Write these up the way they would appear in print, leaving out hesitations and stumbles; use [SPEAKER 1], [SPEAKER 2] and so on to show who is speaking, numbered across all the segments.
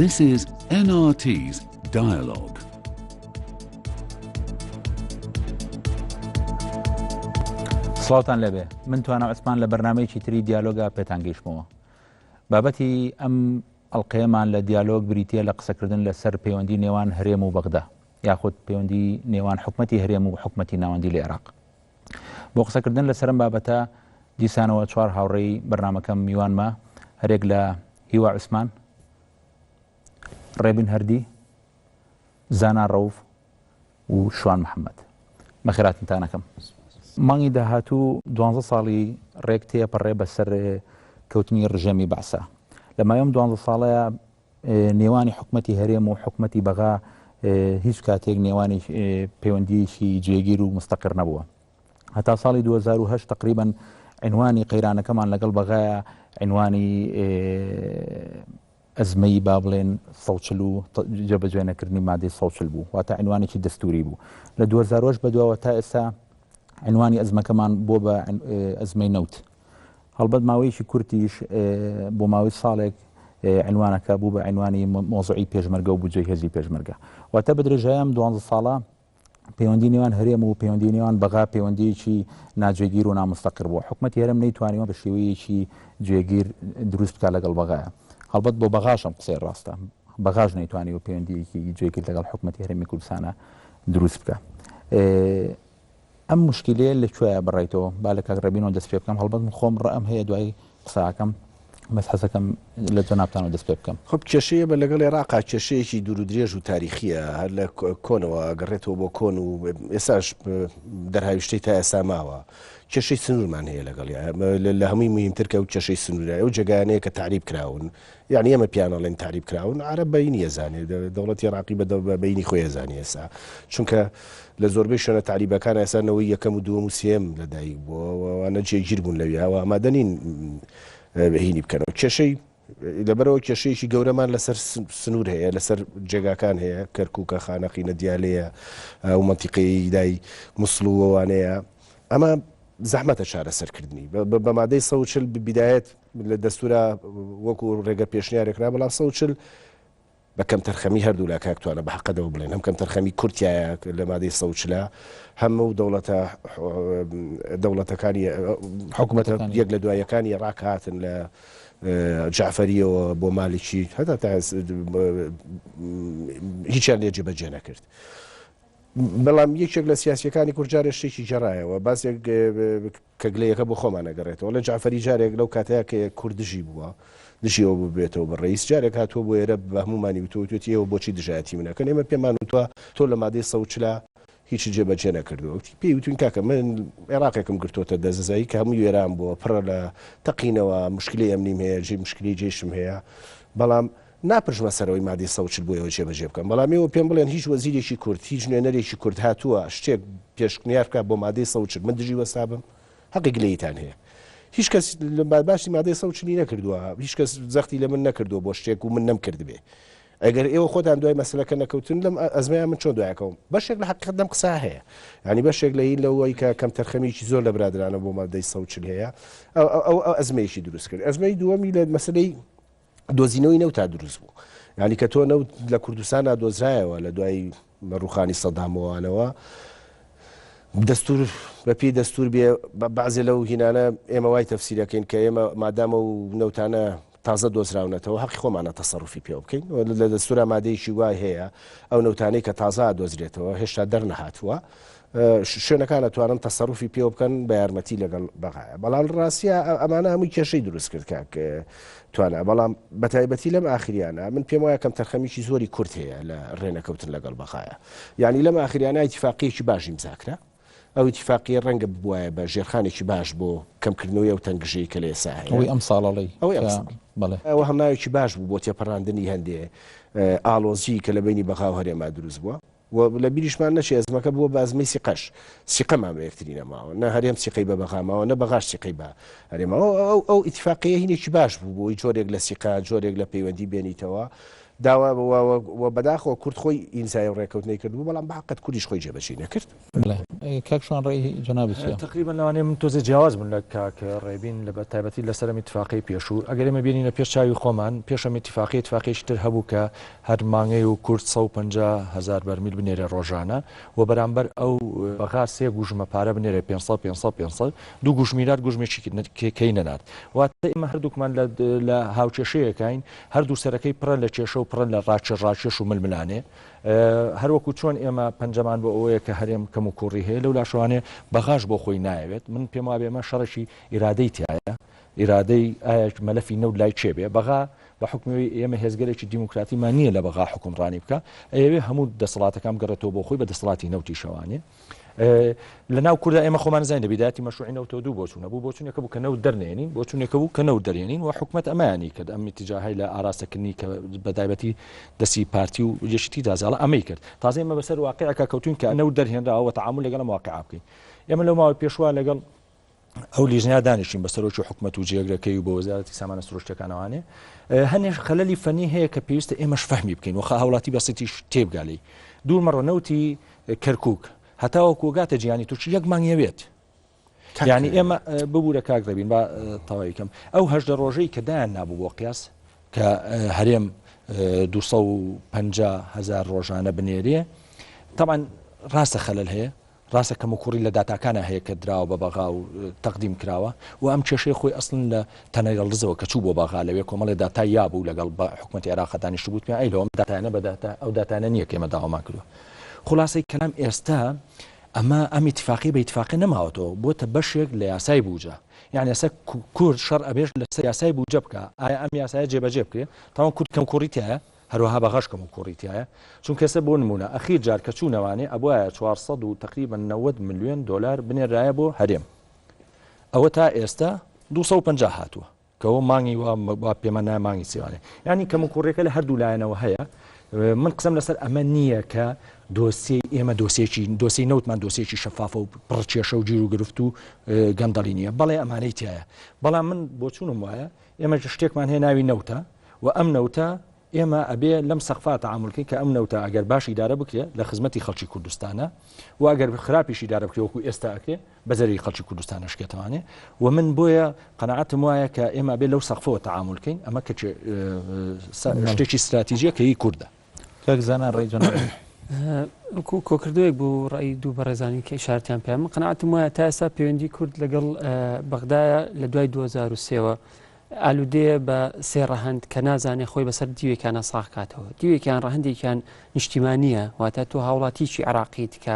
[SPEAKER 1] This is NRT's Dialogue.
[SPEAKER 2] سڵاتان لەبێ من توانە عوسمان لە بەرنامەیەکی تری دیالۆگا پێتانگەیشتمەوە. بابەتی ئەم ئەڵقەیەمان لە دیالۆگ بریتیە لە قسەکردن لەسەر پەیوەندی نێوان هەرێم و بەغدا یاخود پەیوەندی نێوان حکومەتی هەرێم و حکومەتی ناوەندی لە عێراق. بۆ قسەکردن لەسەرم بابەتە دیسانەوە چوار هاوڕێی بەرنامەکەم میوانمە، هەرێک لە هیوا عوسمان، ڕێبن هەردی، زانا ڕەوف و شوان محەممەد. بەخێراتتانەکەم. مانگی داهاتوو 12 ساڵی ڕێک تێپەڕێ بەسەر کەوتنی ڕژەمی بەعسا. لە مایۆم 12 ساڵەیە نێوانی حکومەتی هەرێم و حکومەتی بەغا هیچ کاتێک نێوانی پەیوەندیشی جێگیر و مستەقر نەبووە. هەتا ساڵی 2008 تقریبا عنوانی قەیرانەکەمان لەگەڵ بەغایە عنوانی ئەزمەی با بڵێن 140 و جێبەجێنەکردنی مادەی 140 بوو، واتە عنوانێکی دەستوری بوو. لە 2008 بەدواوە تا ئێستا عنوانی ئەزمەکەمان بۆ بە ئەزمەی نەوت. هەڵبەت ماوەیەکی کورتیش بۆ ماوەی ساڵێک عنوانەکە بوو بە عنوانی مۆزوعی پێشمەرگە و بودجەی هێزی پێشمەرگە. واتە بە درێژایەم 12 ساڵە پەیوەندی نێوان هەرێم و پەیوەندی نێوان بەغا پەیوەندیەکی ناجێگیر و نامستەقر بووە. حکومەتی هەرێم نەیتوانیوە بە شێوەیەکی جێگیر دروست بکات لەگەڵ بەغایە. هەڵبەت بۆ بەغاشم قسەی ڕاستە، بەغاش نەیتوانیوە پەیوەندیەکی جێگیر لەگەڵ حکومەتی هەرێمی کوردستانە دروست بکە. ئەم مشکلەیە لەکوێیە بڕێتەوە؟ با لە کاک ڕەبینەوە دەست پێ بکەم. هەڵبەت من خۆم ڕەم هەیە دوای قساکەم بەس حەزەکەم لە جەنابتانەوە دەست پێ بکەم.
[SPEAKER 3] خۆ کێشەیە بە لەگەڵ عێراقا کێشەیەکی دوور و درێژ و تاریخیە، هەر لە کۆنەوە گەڕێتەوە بۆ کۆن و ئێساش دەرهاوی شتەی تا ئێستا ماوە. کێشەی سنوورمان هەیە لەگەڵ لە هەمووی مهمتر کە و کێشەی سنوورە ئەو جێگانەیە کە تعریب کراون، یعنی ئێمە پیانەڵێن تعریب کراون، عەرەب بەینی ئەزانێ، دەوڵەتی عێراقی بە بەینی خۆی ئەزانێ ئێستا، چونکە لە زۆربەی شوێنە تعریبەکان ئێسانەوەی یەکەم و دووەم و سێم لەدایک بووەوانە جێگیر بوون لەوێ ئەوە ئامادەنین هینی بکەنەوە. کێشەی لەبەرەوە کێشەیەکی گەورەمان لەسەر سنوور هەیە، لەسەر جێگاکان هەیە، کەرکووکە، خانەقینە، دیالەیە و مەنتیقەی دای مووسڵ و ئەوانەیە. ئەمە زەحمەتە چارەسەرکردنی بە مادەی 140 بدایەت لە دەستورە وەکو ڕێگە پێشنیارێکرا، بەڵام 140 بە کەم تەرخەمی هەردوو لا کاکتوانە بە حەقەدەوە بڵێن، هەم کەم تەرخەمی کورتایە لە مادەی 140 هەموو دەوڵەتەکانی حکوومەتە یەک لە دوایەکانی عێراق هاتن لە جعفەریەوە بۆ مالیکی، هەتا تا هیچیان لێ جێبەجێ نەکرد. بەڵام یەکێک لە سیاسیەکانی کورد جارێ شتێکی جێڕایەوە، باسێک کە گلەیەکە بۆ خۆمان نەگەڕێتەوە. لە جعفەری جارێک لەو کاتەیە کە کورد دژی بووە، دژیەوە ببێتەوە بە ڕئیس، جارێک هاتووە بۆ ئێرە بە هەمومانی وتوێتی ئێوە بۆچی دژایەتی منەکەن، ئێمە پێمان وتووە تۆ لە مادەی 140 هیچ جێبەجێ نەکردەوە. پێی وتوین کاکە من عێراقێکم گرتوۆتە دەزەزایی کە هەموو وێران بووە پڕە لە تەقینەوە، مشکلی ئەمنیم هەیە، مشکلی جێشم هەیە، بەڵام ناپژمە سەرەوەی مادەی 140 بۆ ئەوە جێبەجێ بکەم. بەڵام ئێوە پێم بڵێن هیچ وەزیرێکی کورد، هیچ نوێنەرێکی کورد هاتووە شتێک پێشنیار بکات بۆ مادەی 140 من دژی وەسابم، حەقی گلەیتان هەیە. هیچ کەس لە باشی مادەی 140 نەکردووە، هیچ کەس زەختی لە من نەکردووە بۆ شتێک و من نەمکرد بێ. ئەگەر ئێوە خۆتان دوای مەسەلەکە نەکەوتن لەم ئەزمەیان من چۆن دوایەکەوم. بەشێک لە حەقیقەت لەم قسا هەیە، ینی بەشێک لە لەوەی کە کەم تەرخەمیکی زۆر لە برادرانە بۆ مادەی 140 هەیە، ئەو ئەزمەیەکی دروست کرد. ئەزمەی دووەمی لە مەسەلەی دۆزینەوەی نەوتا دروست بوو، ینی کە تۆ نەوت لە کوردستان دۆزرایەوە لە دوای ڕوخانی سەدامەوەوانەوە، دەستور بەپی دەستور بێ بەعزێ لەو هینانە ئێمە وای تەفسیرەکەین کە ئێمە مادامە و نەوتانە تازە دۆزراونەتەوە حەقی خۆمانە تەسەڕوفی پێ بکەین. لە دەستورە مادەیەکی وای هەیە ئەو نەوتانەی کە تازە دۆزرێتەوە هێشتا دەرنەهاتووە، شوێنەکان ئەتوانن تەسەڕوفی پێ بکەن بە یارمەتی لەگەڵ بەغایە. بەڵام ڕاستیە ئەمانە هەمووی کێشەی دروست کرد کاک توانە، بەڵام بەتایبەتی لەم ئاخریانە من پێم وایە کەم تەرخەمیکی زۆری کورت هەیە لە ڕێنەکەوتن لەگەڵ بەغایە. یعنی لەم ئاخریانە ئیتیفاقیەکی باشی امزاکرا، ئەو ئیتیفاقیە ڕەنگە ببوایە بە ژێرخانێکی باش بۆ کەمکردنەوەی ئەو تەنگژەیە کە لە ئێستا هەیە.
[SPEAKER 2] ئەوەی ئەم ساڵەڵی
[SPEAKER 3] ئەوە هەمناوێکی باش بوو بۆ تێپەڕاندنی هەندێ ئالۆزی کە لە بینی بەغا و هەرێما دروست بووە. و لە بیریشمان نەچێ ئەزمەکە بووە بە ئەزمەی سیقەش، سیقەمان بە یەکتری نەماوە، نە هەرێم سیقەی بە بەغاماوە، نە بەغاش سیقەی بە هەرێماوە. ئەو ئیتیفاقیە هینێکی باش بوو بۆی جۆرێک لە سیقا، جۆرێک لە پەیوەندی بێنیتەوە. داوا بەداخەوە کورد خۆی ئینسای ڕێکەوتنەی کردبوو بەڵام بەحقەت کوردیش خۆی جێبەجێ نەکرد.
[SPEAKER 2] کاکشان ڕێی جنابی
[SPEAKER 4] تقریبا لەوانەیە من تۆزە جیاواز بوون لە کاک ڕێبین لە بەتایبەتی لەسەر اتفاقی پێشوو ئەگەر ئێمە بینین لە پێش چاوی خۆمان پێشەم اتفاقیشی تر هەبوو کە هەر مانگەی و کورد 150,000 بەرمیل بنێرە ڕۆژانە و بەرامبەر ئەو بەغا سێ گوژمە پارە بنێرە 500 دوو گوژمیلار گوژمێکی کەی نەنات واتە ئێمە هەردووکمان لە هاوچێشەیەکین هەردوو سەرەکەی پڕە لە کێشە و پڕە لە ڕاکێش و ململانێ هەروەکو چۆن ئێمە پەنجەمان بۆ ئەوەیە کە هەرێم کەم و کوڕی هەیە لەو لاشوانێ بەغاش بۆ خۆی نایەوێت من پێم وابێ ئێمە شەڕێکی ئیرادەی تایە ئیرادەی ئایا مەلەفی نەود لای چێبێ بەغا بە حکومی ئێمە هێزگەرێکی دیموکراتیمان نییە لە بەغا حکومڕانی بکە ئەوێ هەموو دەسەڵاتەکان گەڕێتەوە بۆ خۆی بە دەسەڵاتی نەوتی شەوانێ لە ناو کووردا ئێمە خۆمان زانین لە بیداتی مەشروعی نەوتەوە دوو بۆچوونە بوو بۆچوونێکە بوو کە نەوت دەرنێنین بۆچوونێکە بوو کە نەوت دەرێنین و حکومەت ئەمانی کرد ئەم اتجاهی لە ئاراستەکردنی کە بەتایبەتی دەسی پارتی و یەشتی دازاڵە ئەمەی کرد تازە ئێمە بەسەر واقعەکە کەوتوین کە نەوت دەرهێنراوە تەعامل لەگەڵ واقعا بکەین ئێمە لەو ماوەی پێشوا لەگەڵ ئەو لیژنیا دانیشتین بەسەرۆکی حکومەت و جێگرەکەی و بە وەزارەتی سامانە سروشتەکانەوانێ هەنێش خەلەلی فەنی هەیە کە پێویستە ئێمەش فەهمی بکەین وەخا هەوڵاتی بەسەتیش تێبگالی دوورمەڕۆ نەوتی کەرکووک هەتاوەکو گاتە جیانی تووشی یەک مانگیەوێت یعنی ئێمە ببوورە کاک دەبین با تەواویکەم ئەو هەژدە ڕۆژەی کە دایان نابوو بۆ قیاس کە هەرێم 250,000 ڕۆژانە بنێرێ طبعا ڕاستە خەلەل هەیە ڕاستە کەم و کوڕی لە داتاکانە هەیە کە دراوە بە بەغا و تەقدیم کراوە و ئەم کێشەی خۆی ئەسڵن لە تەنەیڵزەوە کە چوو بۆ بەغا لەوێ کۆمەڵی داتا یابوو لەگەڵ بە حکومەتی عێراق دانیشت بوو پێ ئەیلەوە داتانە بە داتا ئەو داتانە نییە کە ئێمە داوامان کردووە خلاصەی کەلام ئێستا ئەمە ئەم اتفاقی بە اتفاقی نەماوەتەوە بۆتە بەشێک لە یاسای بووجە یعنی ئێستا کورد شەڕ ئەبێش لە یاسای بووجە بکە ئایا ئەم یاسایە جێبەجێ بکرێت تاوان کورد کەم کوڕیتایە هەروەها بەغاش کەم و کوڕیتایە چون کەسە بۆ نمونە ئەخیر جار کە چوونەوانێ ئەبووایە 400 و تقریبا 90 ملیۆن دلار بنێرایە بۆ هەرێم ئەوە تا ئێستا 250 هاتووە کەەوە مانگی وا پێمە نای مانگی سیوانێ ینی کەم و کوڕێکە لە هەردوو لایەنەوە هەیە من قسم لەسەر ئەمە نییە کە دۆسی ئێمە دۆسی نەوتمان دۆسێکی شەفافە و پڕچێشە و گیر و گرفت و گەندەڵی نییە بەڵێ ئەمانەی تایە بەڵام من بۆ چوونم وایە ئێمە شتێکمان هەیە ناوی نەوتە و ئەم نەوتە ئێمە ئەبێ لەم سەقفا تەعاملکەین کە ئەم نەوتە ئەگەر باش ئیدارە بکرێت لە خزمەتی خەڵکی کوردستانە و ئەگەر خراپیش ئیدارە بکرێت وەکو ئێستا ئەکرێ بەزەری خەڵکی کوردستانە شکێتەوانێ و من بۆیە قەناعەتم وایە کە ئێمە بێ لەو سەقفەوە تەعاملکەین ئەمە کە شتێکی استراتیژیە کە هی کووردە
[SPEAKER 2] کاک زانان ڕێی جەناب
[SPEAKER 5] کۆکردوێک بوو ڕێی دوو بەڕێزانی کە ئیشارەتیان پێ من قەناعەتم وایە تا ئێستا پەیوەندی کورد لەگەڵ بەغدایە لە دوای 2023ەوە ئالودەیە بە سێ ڕەهەند کە نازانێ خۆی بەسەر دیوێکیانە ساغ کاتەوە دیوێکیان ڕەهندێکیان نیشتیمانیە واتە تۆ هاوڵاتیکی عراقیت کە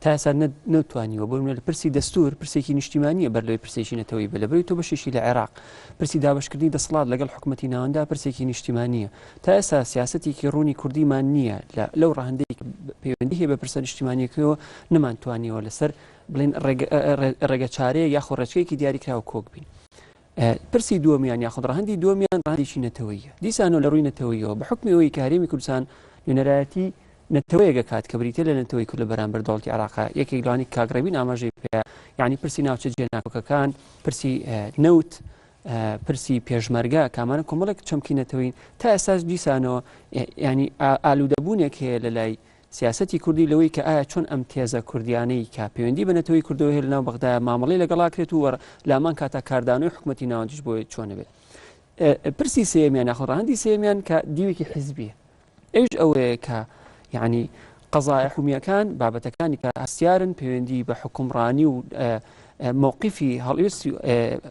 [SPEAKER 5] تا ئێستا نەتوانیوە بۆ لە پرسی دەستور پرسێکی نیشتیمانیە بەر لەوەی پرسێکی نەتەوەی بە لەبەری تۆ بەشێکی لە عێراق پرسی دابشکردنی دەسەڵات لەگەڵ حکومەتی ناوەندا پرسێکی نیشتیمانیە تا ئێستا سیاسەتێکی ڕوونی کوردیمان نییە لەو ڕەهندەی پەیوەندی هەیە بە پرسە نیشتیمانیەکەوە نەمانتوانیەوە لەسەر بڵێن ڕێگە چارەیە یاخۆ ڕێچکەیەکی دیاریکراوە کۆک بین پرسی دووەمیان یاخود ڕەهەندی دووەمیان ڕەهەندێکی نەتەوەییە دیسانەوە لە ڕووی نەتەوەییەوە بە حکمی ئەوەی کە هەرێمی کوردستان نوێنەرایەتی نەتەوەیەگە کات کە بریتە لە نەتەوەی کورد لە بەرامبەر دەوڵەتی عێراق یەکێک لەوانی کاگڕەبین ئاماژەی پێ یعنی پرسی ناوچە جێناکۆکەکان پرسی نەوت پرسی پێشمەرگە کامانە کۆمەڵێک چەمکی نەتەوەین تا ئێستاش دیسانەوە ینی ئالوودەبوونێک هەیە لە لای سیاسەتی کوردی لەوەی کە ئایا چۆن ئەم تێزە کوردیانەی کە پەیوەندی بە نەتەوەی کوردەوە هەیە لەناو بەغدایە مامەڵەی لەگەڵاکرێت و لامان کاتە کاردانەوەی حکومەتی ناوەندیش بۆی چۆنە بێت پرسی سێمیان یاخۆ ڕەهەندی سێمیان کە دیوێکی حیزبیە ئەوش ئەوەیە کە یعنی قەزای حکومیەکان بابەتەکانی کە هەستیارن پەیوەندی بە حکومڕانی و مووقیفی هەڵوێستی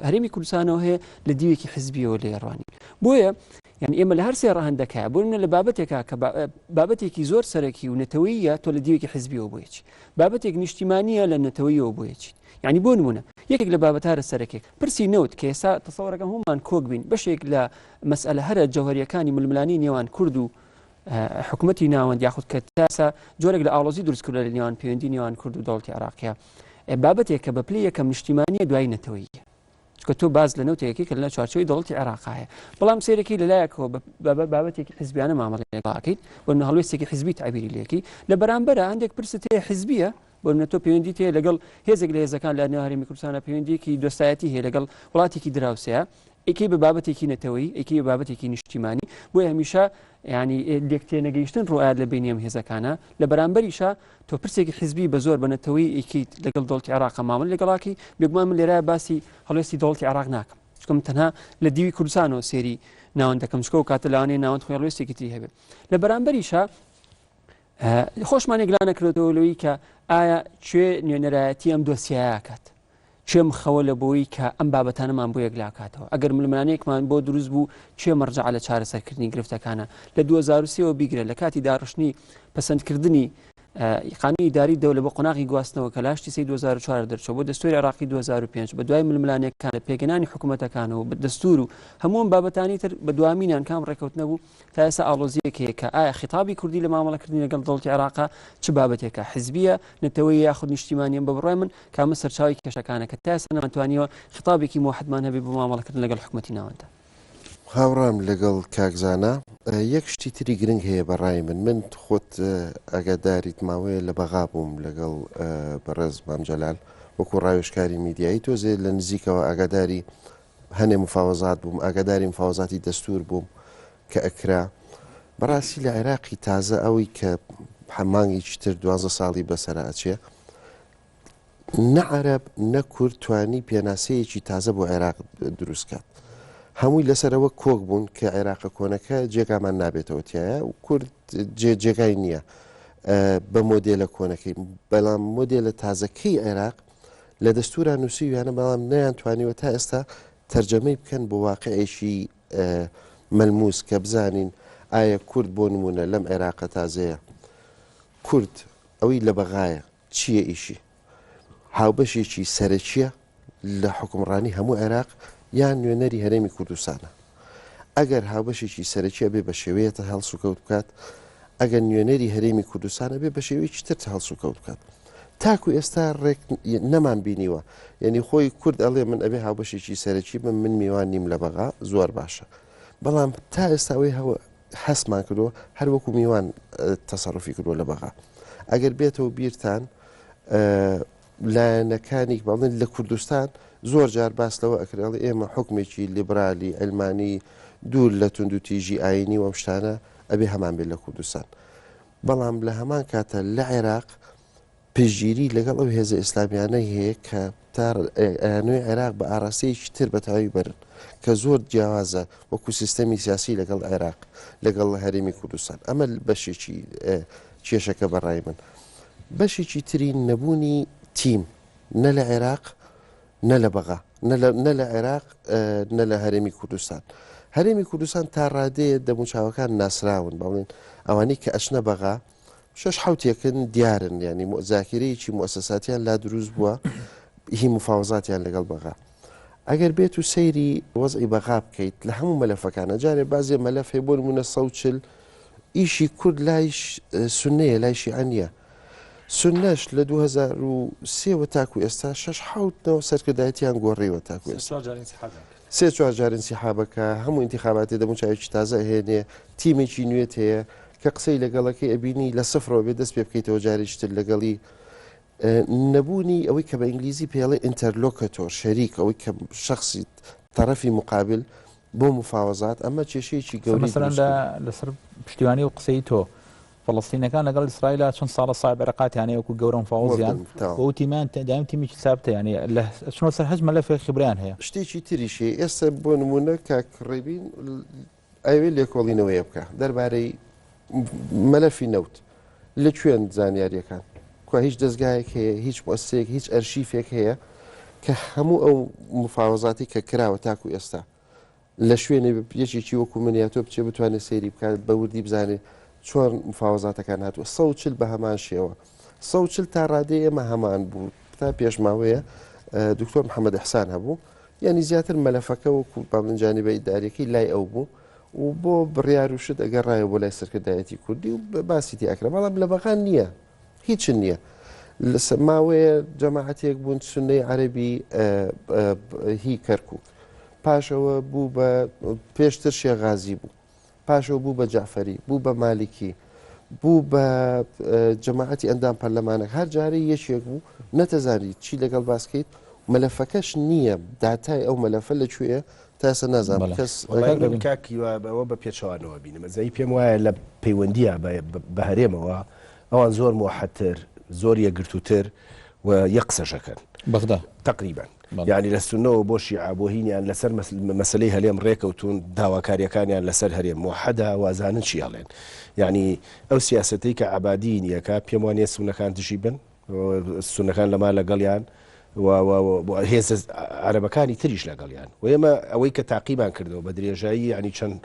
[SPEAKER 5] هەرێمی کوردستانەوە هەیە لە دیوێکی حیزبیەوە لە ئێڕوانی بۆیە یعنی ئێمە لە هەر سێ ڕەهەندەکە بۆ منە لە بابەتێکە کە بابەتێکی زۆر سەرەکی و نەتەوەییە تۆ لە دیوێکی حیزبیەوە بۆیەکی بابەتێک نیشتیمانیە لە نەتەوەییەوە بۆیەکی یعنی بۆ نمونە یەکێک لە بابەتارە سەرەکێک پرسی نەوت کە ئێستا تەسەوەرەکەم هەمومان کۆک بین بەشێک لە مەسئلە هەرە جەوهەریەکانی ململانی نێوان کورد و حکومەتی ناوەند یاخود کە تاسا جۆرێک لە ئاڵۆزی دروستکردە لە نێوان پەیوەندی نێوان کورد و دەوڵەتی عێراقیە بابەتێک کە بە پلەی یەکەم نیشتیمانیە دوای نەتەوەییە چکە تۆ باز لە نەوتەیەکی کە لە چوارچەوەی دەوڵەتی عێراقایە بەڵام سێرەکی لەلایەکەوە بابەتێکی حیزبیانە مامەڵەیەکەیت بۆ هەڵوێستێکی حیزبی تعبیری لێکی لە بەرامبەرە هەندێک پرست هەیە حیزبیە بۆ منە تۆ پەیوەندی هەیە لەگەڵ هێزێک لە هێزەکان لە نێو هەرێمی کوردستانە پەیوەندیەکی دۆستایەتی هەیە لەگەڵ وڵاتێکی دراوسەیە ئەیکەی بە بابەتێکی نەتەوەی ئەیکەی بە بابەتێکی نیشتیمانی بۆی هەمیشە ینی لێکتێ نەگەیشتن ڕۆیاد لە بینی ئەم هێزەکانە لە بەرامبەریشە تۆ پرسێکی حیزبی بە زۆر بەنەتەوەی ئەیکیت لەگەڵ دەوڵەتی عێراق مامەڵ لەگەڵاکی بێگومان من لێرە باسی هەڵوێستی دەوڵەتی عێراق ناکەم چکەم تەنها لە دیوی کوردستانەوە سێری ناوەند دەکەم چکە و کاتە لەوانەیە ناوەند خۆی هەڵوێستێکی تری هەبێت لە بەرامبەریشە خۆشمان ێگلا نەکرێتەوە لەوەی کە ئایا کوێ نوێنەرایەتی ئەم دۆسیایەکات چێم خەوە لە بۆی کە ئەم بابەتانەمان بۆ یەکلاکاتەوە ئەگەر ململانەیەکمان بۆ دروست بوو چێ مەرجع لە چارەسەرکردنی گرفتەکانە لە 2023ەوە بیگرێت لە کاتی داڕشتنی پەسەندکردنی قانونی ئیداری دەوڵەت بە قۆناغی گواستنەوە کە لاشتی سی 2004 دەرچەوە بۆ دەستوری عێراقی 2005 بە دوای ململانەکان لە پێگەنانی حکوومەتەکانەوە بە دەستور و هەموو بابەتانی تر بە دوامینیان کام ڕێکەوت نەبوو تا ئێستا ئاڵۆزیەک هەیە کە ئایا خیتابی کوردی لە مامەڵەکردنی لەگەڵ دەوڵەتی عێراق چ بابەتێکە حیزبیە نەتەوەی یاخود نیشتیمانیان بە بڕای من کامە سەرچاوی کێشەکانە کە تا ئێستا نەمەتوانیوە خیتابێکی موحدمان هەبێ بۆ مامەڵەکردن لەگەڵ حکوومەتی ناوەندە
[SPEAKER 6] هاوڕام لەگەڵ کاکزانە یەک شتی تری گرنگ هەیە بەڕای من خۆت ئەگەداریت ماوەیە لە بەغا بووم لەگەڵ بەڕێز مامجەلال وەکو ڕاوێژکاری میدیایی تۆزێ لە نزیکەوە ئاگاداری هەنێ مفاوەزات بووم ئاگاداری مفاوەزاتی دەستور بووم کە ئەکرا بەڕاستی لە عێراقی تازە ئەوەی کە مانگێکی تر 12 ساڵی بەسەرا ئەچێ نە عەرەب نە کورد توانی پێناسەیەکی تازە بۆ عێراق دروستکات هەمووی لەسەرەوە کۆک بوون کە عێراقە کۆنەکە جێگامان نابێتەوە تایە و کورد جێگای نییە بە مۆدێلە کۆنەکەی بەڵام مۆدێلە تازەکەی عێراق لە دەستوران نووسیویانە بەڵام نەیان توانیوە تا ئێستا تەرجەمەی بکەن بۆ واقعێکی مەلموس کە بزانین ئایا کورد بۆ نمونە لەم عێراقە تازەیە کورد ئەوەی لە بەغایە چییە ئیشی هاوبەشێکی سەرەکیە لە حکومڕانی هەموو عێراق یان نوێنەری هەرێمی کوردستانە ئەگەر هاوبەشێکی سەرەکیە بێ بە شێوەیەتە هەڵس و کەوت بکات ئەگەر نوێنەری هەرێمی کوردستانە بێ بە شێوەیەکی تر هەڵس و کەوت بکات تاکو ئێستا ڕێک نەمان بینیوە یعنی خۆی کورد ئەڵێ من ئەبێ هاوبەشێکی سەرەکی من میوان نیم لە بەغا زۆر باشە بەڵام تا ئێستاوەی هەستمان کردەوە هەر وەکو میوان تەسەڕفی کردووە لە بەغا ئەگەر بێتەوە بیرتان لایەنەکانی باڵێن لە کوردستان زۆر جار باس لەوە ئەکراڵی ئێمە حکمێکی لیبرالی ئەلمانی دوور لە تونند و تیژی ئاینی وەم شتانە ئەبێ هەمان بێت لە کوردستان بەڵام لە هەمان کاتە لە عێراق پشگیری لەگەڵ ئەو هێزە ئیسلامیانەی هەیە کە تا ئەیانوێ عێراق بە ئاراستەیەکی تر بەتەواوی برن کە زۆر جیاوازە وەکو سیستەمی سیاسی لەگەڵ عێراق لەگەڵ هەرێمی کوردستان ئەمە بەشێکی کێشەکە بەڕای من بەشێکی تری نەبوونی تیم نە لە عێراق نە لە بەغا نە لە عێراق نە لە هەرێمی کوردستان هەرێمی کوردستان تا ڕادەیە دەموچاوەکان ناسراون باڵێن ئەوانەی کە ئەچنە بەغا شش حوتێکن دیارن ینی زاکرەیەکی مؤسساتیان لا دروست بووە هی مفاوزاتیان لەگەڵ بەغا ئەگەر بێت و سەیری وەزعی بەغا بکەیت لە هەموو مەلەفەکانە جارێ بازێ مەلەف هەیە بۆ نمونە 140 ئیشی کورد لایش سونەیە لای شیعە نییە سنەش لە 2023 تاکو ئێستا 6 سەرکردایەتیان گۆڕیوە تاکو سێ چوار جار انسیحابەکە هەموو انتخاباتی دەموچاوێکی تازە هێنێ تیمێکی نوێت هەیە کە قسەی لەگەڵەکەی ئەبینی لە سفرەوە بێ دەست پێ بکەیتەوە جارێکتر لەگەڵی نەبوونی ئەوەی کە بە ئینگلیزی پێڵێ ئینتەرلۆکەتۆر شەریک ئەوەی کە شخصی تەرەفی مقابل بۆ مفاوەزات ئەمە کێشەیەکی گەوری
[SPEAKER 2] لەسەر پشتیوانی و قسەی تۆ فلسطینەکان لەگەڵ ئیسرائیل چۆن ساڵە ساحب عێراقاتیانەیە وەکو گەورە مفاوەزیان بۆ تیمان دایم تیمێکی سابتە ینی لە چۆن سەر هەج مەلەفێک خبریان هەیە
[SPEAKER 6] شتێکی تریشی ئێستا بۆ نمونە کاکڕێبین ئەوێ لێکۆڵینەوەیە بکە دەربارەی مەلەفی نەوت لە کوێن زانیاریەکان کو هیچ دەستگایەک هەیە هیچ مؤسسەیەک هیچ ئەرشیفێک هەیە کە هەموو ئەو مفاوەزاتی کە کراوە تاکو ئێستا لە شوێنێ یەکێکی وەکو منیاتۆ بچێ بتوانێت سەیری بکات بە وردی بزانێت چۆن مفاوەزاتەکان هاتووە 140 بە هەمان شێوە 140 تا ڕادەیە ئێمە هەمان بوو تا پێشماوەیە دکتۆر محەممەد ئەحسان هەبوو یعنی زیاتر مەلەفەکە وەکو باڵنجانیبە ئیدارەکەی لای ئەو بوو و بۆ بڕیار و شت ئەگەڕایە بۆ لای سەرکردایەتی کوردی و باسیتی ئەکرا بەڵام لە بەغان نییە هیچ نییە لە ماوەیە جەماعەتێک بوون سنەی عەرەبی هی کەرکووک پاشەوە بوو بە پێشتر شێغازی بوو پاشەوە بوو بە جعفەری بوو بە مالیکی بوو بە جەماعەتی ئەندام پەرلەمانە هەر جارەی یەکێک بوو نەتەزانی چی لەگەڵ باسکەیت مەلەفەکەش نییە داتای ئەو مەلەفە لەکوێیە تاسە نازانم کەس
[SPEAKER 3] کاکیەوە بە پێچەوانەوە بینم زەی پێم وایە لە پەیوەندیە بە هەرێمەوە ئەوان زۆر موحەتر زۆر یەکگرتووتر و یەک قسەشەکەن
[SPEAKER 2] بەغدا
[SPEAKER 3] تقریبا یعنی لە سونەوە بۆ شیعە بۆ هینیان لەسەر مەسلەی هەرێم ڕێکەوتون داواکاریەکانیان لەسەر هەرێم موحەدا وازانن چی هەڵێن یعنی ئەو سیاسەتەی کە عەبادی نیەکە پێم وانێ سونەکان دژی بن سونەکان لەما لەگەڵیان هێز عەرەبەکانی تریش لەگەڵیان و ئێمە ئەوەی کە تاقیبان کردەوە بە درێژایی ینی چەند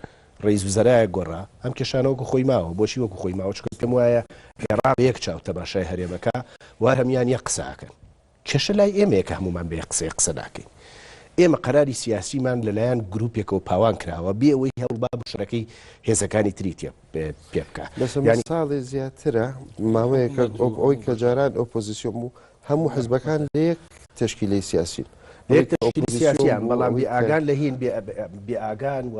[SPEAKER 3] ڕئیس وزەرایە گۆڕا ئەم کێشانەوەکو خۆی ماوە بۆچی وەکو خۆی ماوە چکە پێم وایە عێراق یەک چاو تەماشای هەرێمەکە وا هەمیان یەک قسەکەن کێشە لای ئێمەیە کە هەمومان بە قسە ناکەین ئێمە قەراری سیاسیمان لەلایەن گروپێکەوە پاوان کراوە بێ ئەوەی هەوڵبا بشەکەی هێزەکانی تریتە پێ بکە
[SPEAKER 6] ینی ساڵی زیاترە ماوەیەکە ئەوی کە جاران ئۆپۆزیسیۆن بوو هەموو حزبەکان لە یەک تشکیلەی سیاسی
[SPEAKER 3] سیاسیان بەڵام ئاگان لە هین بێئاگان و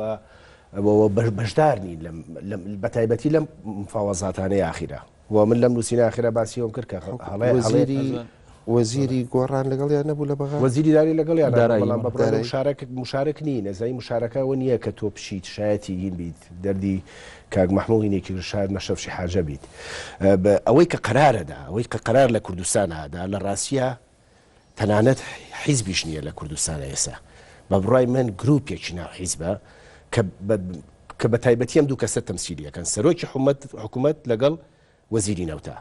[SPEAKER 3] بەشدار نین بەتایبەتی لەم مفاوەزاتانەی ئاخیرە و من لەم نووسینە ئاخیرە باسیەوەم کرد کە
[SPEAKER 6] وەزیری گۆڕان لەگەڵیان نەبوو لە بەغا
[SPEAKER 3] وەزیری داری لەگەڵیان بەڵام بە مشارک نین ئەزای مشارەکەەوە نییە کە تۆ پشیت شایەتی هین بیت دەردی کاک مەحموودینێکی شاید مەشەفشی حاجە بیت ئەوەی کە قەرارەدا ئەوەی کە قەرار لە کوردستانەدا لە ڕاستیە تەنانەت حیزبیش نییە لە کوردستانە ئێسا بە بڕای من گروپێکی ناو حیزبە کە بە تایبەتی ئەم دوو کەسە تەمسیلیەکەن سەرۆکی حکوومەت لەگەڵ وەزیری نەوتە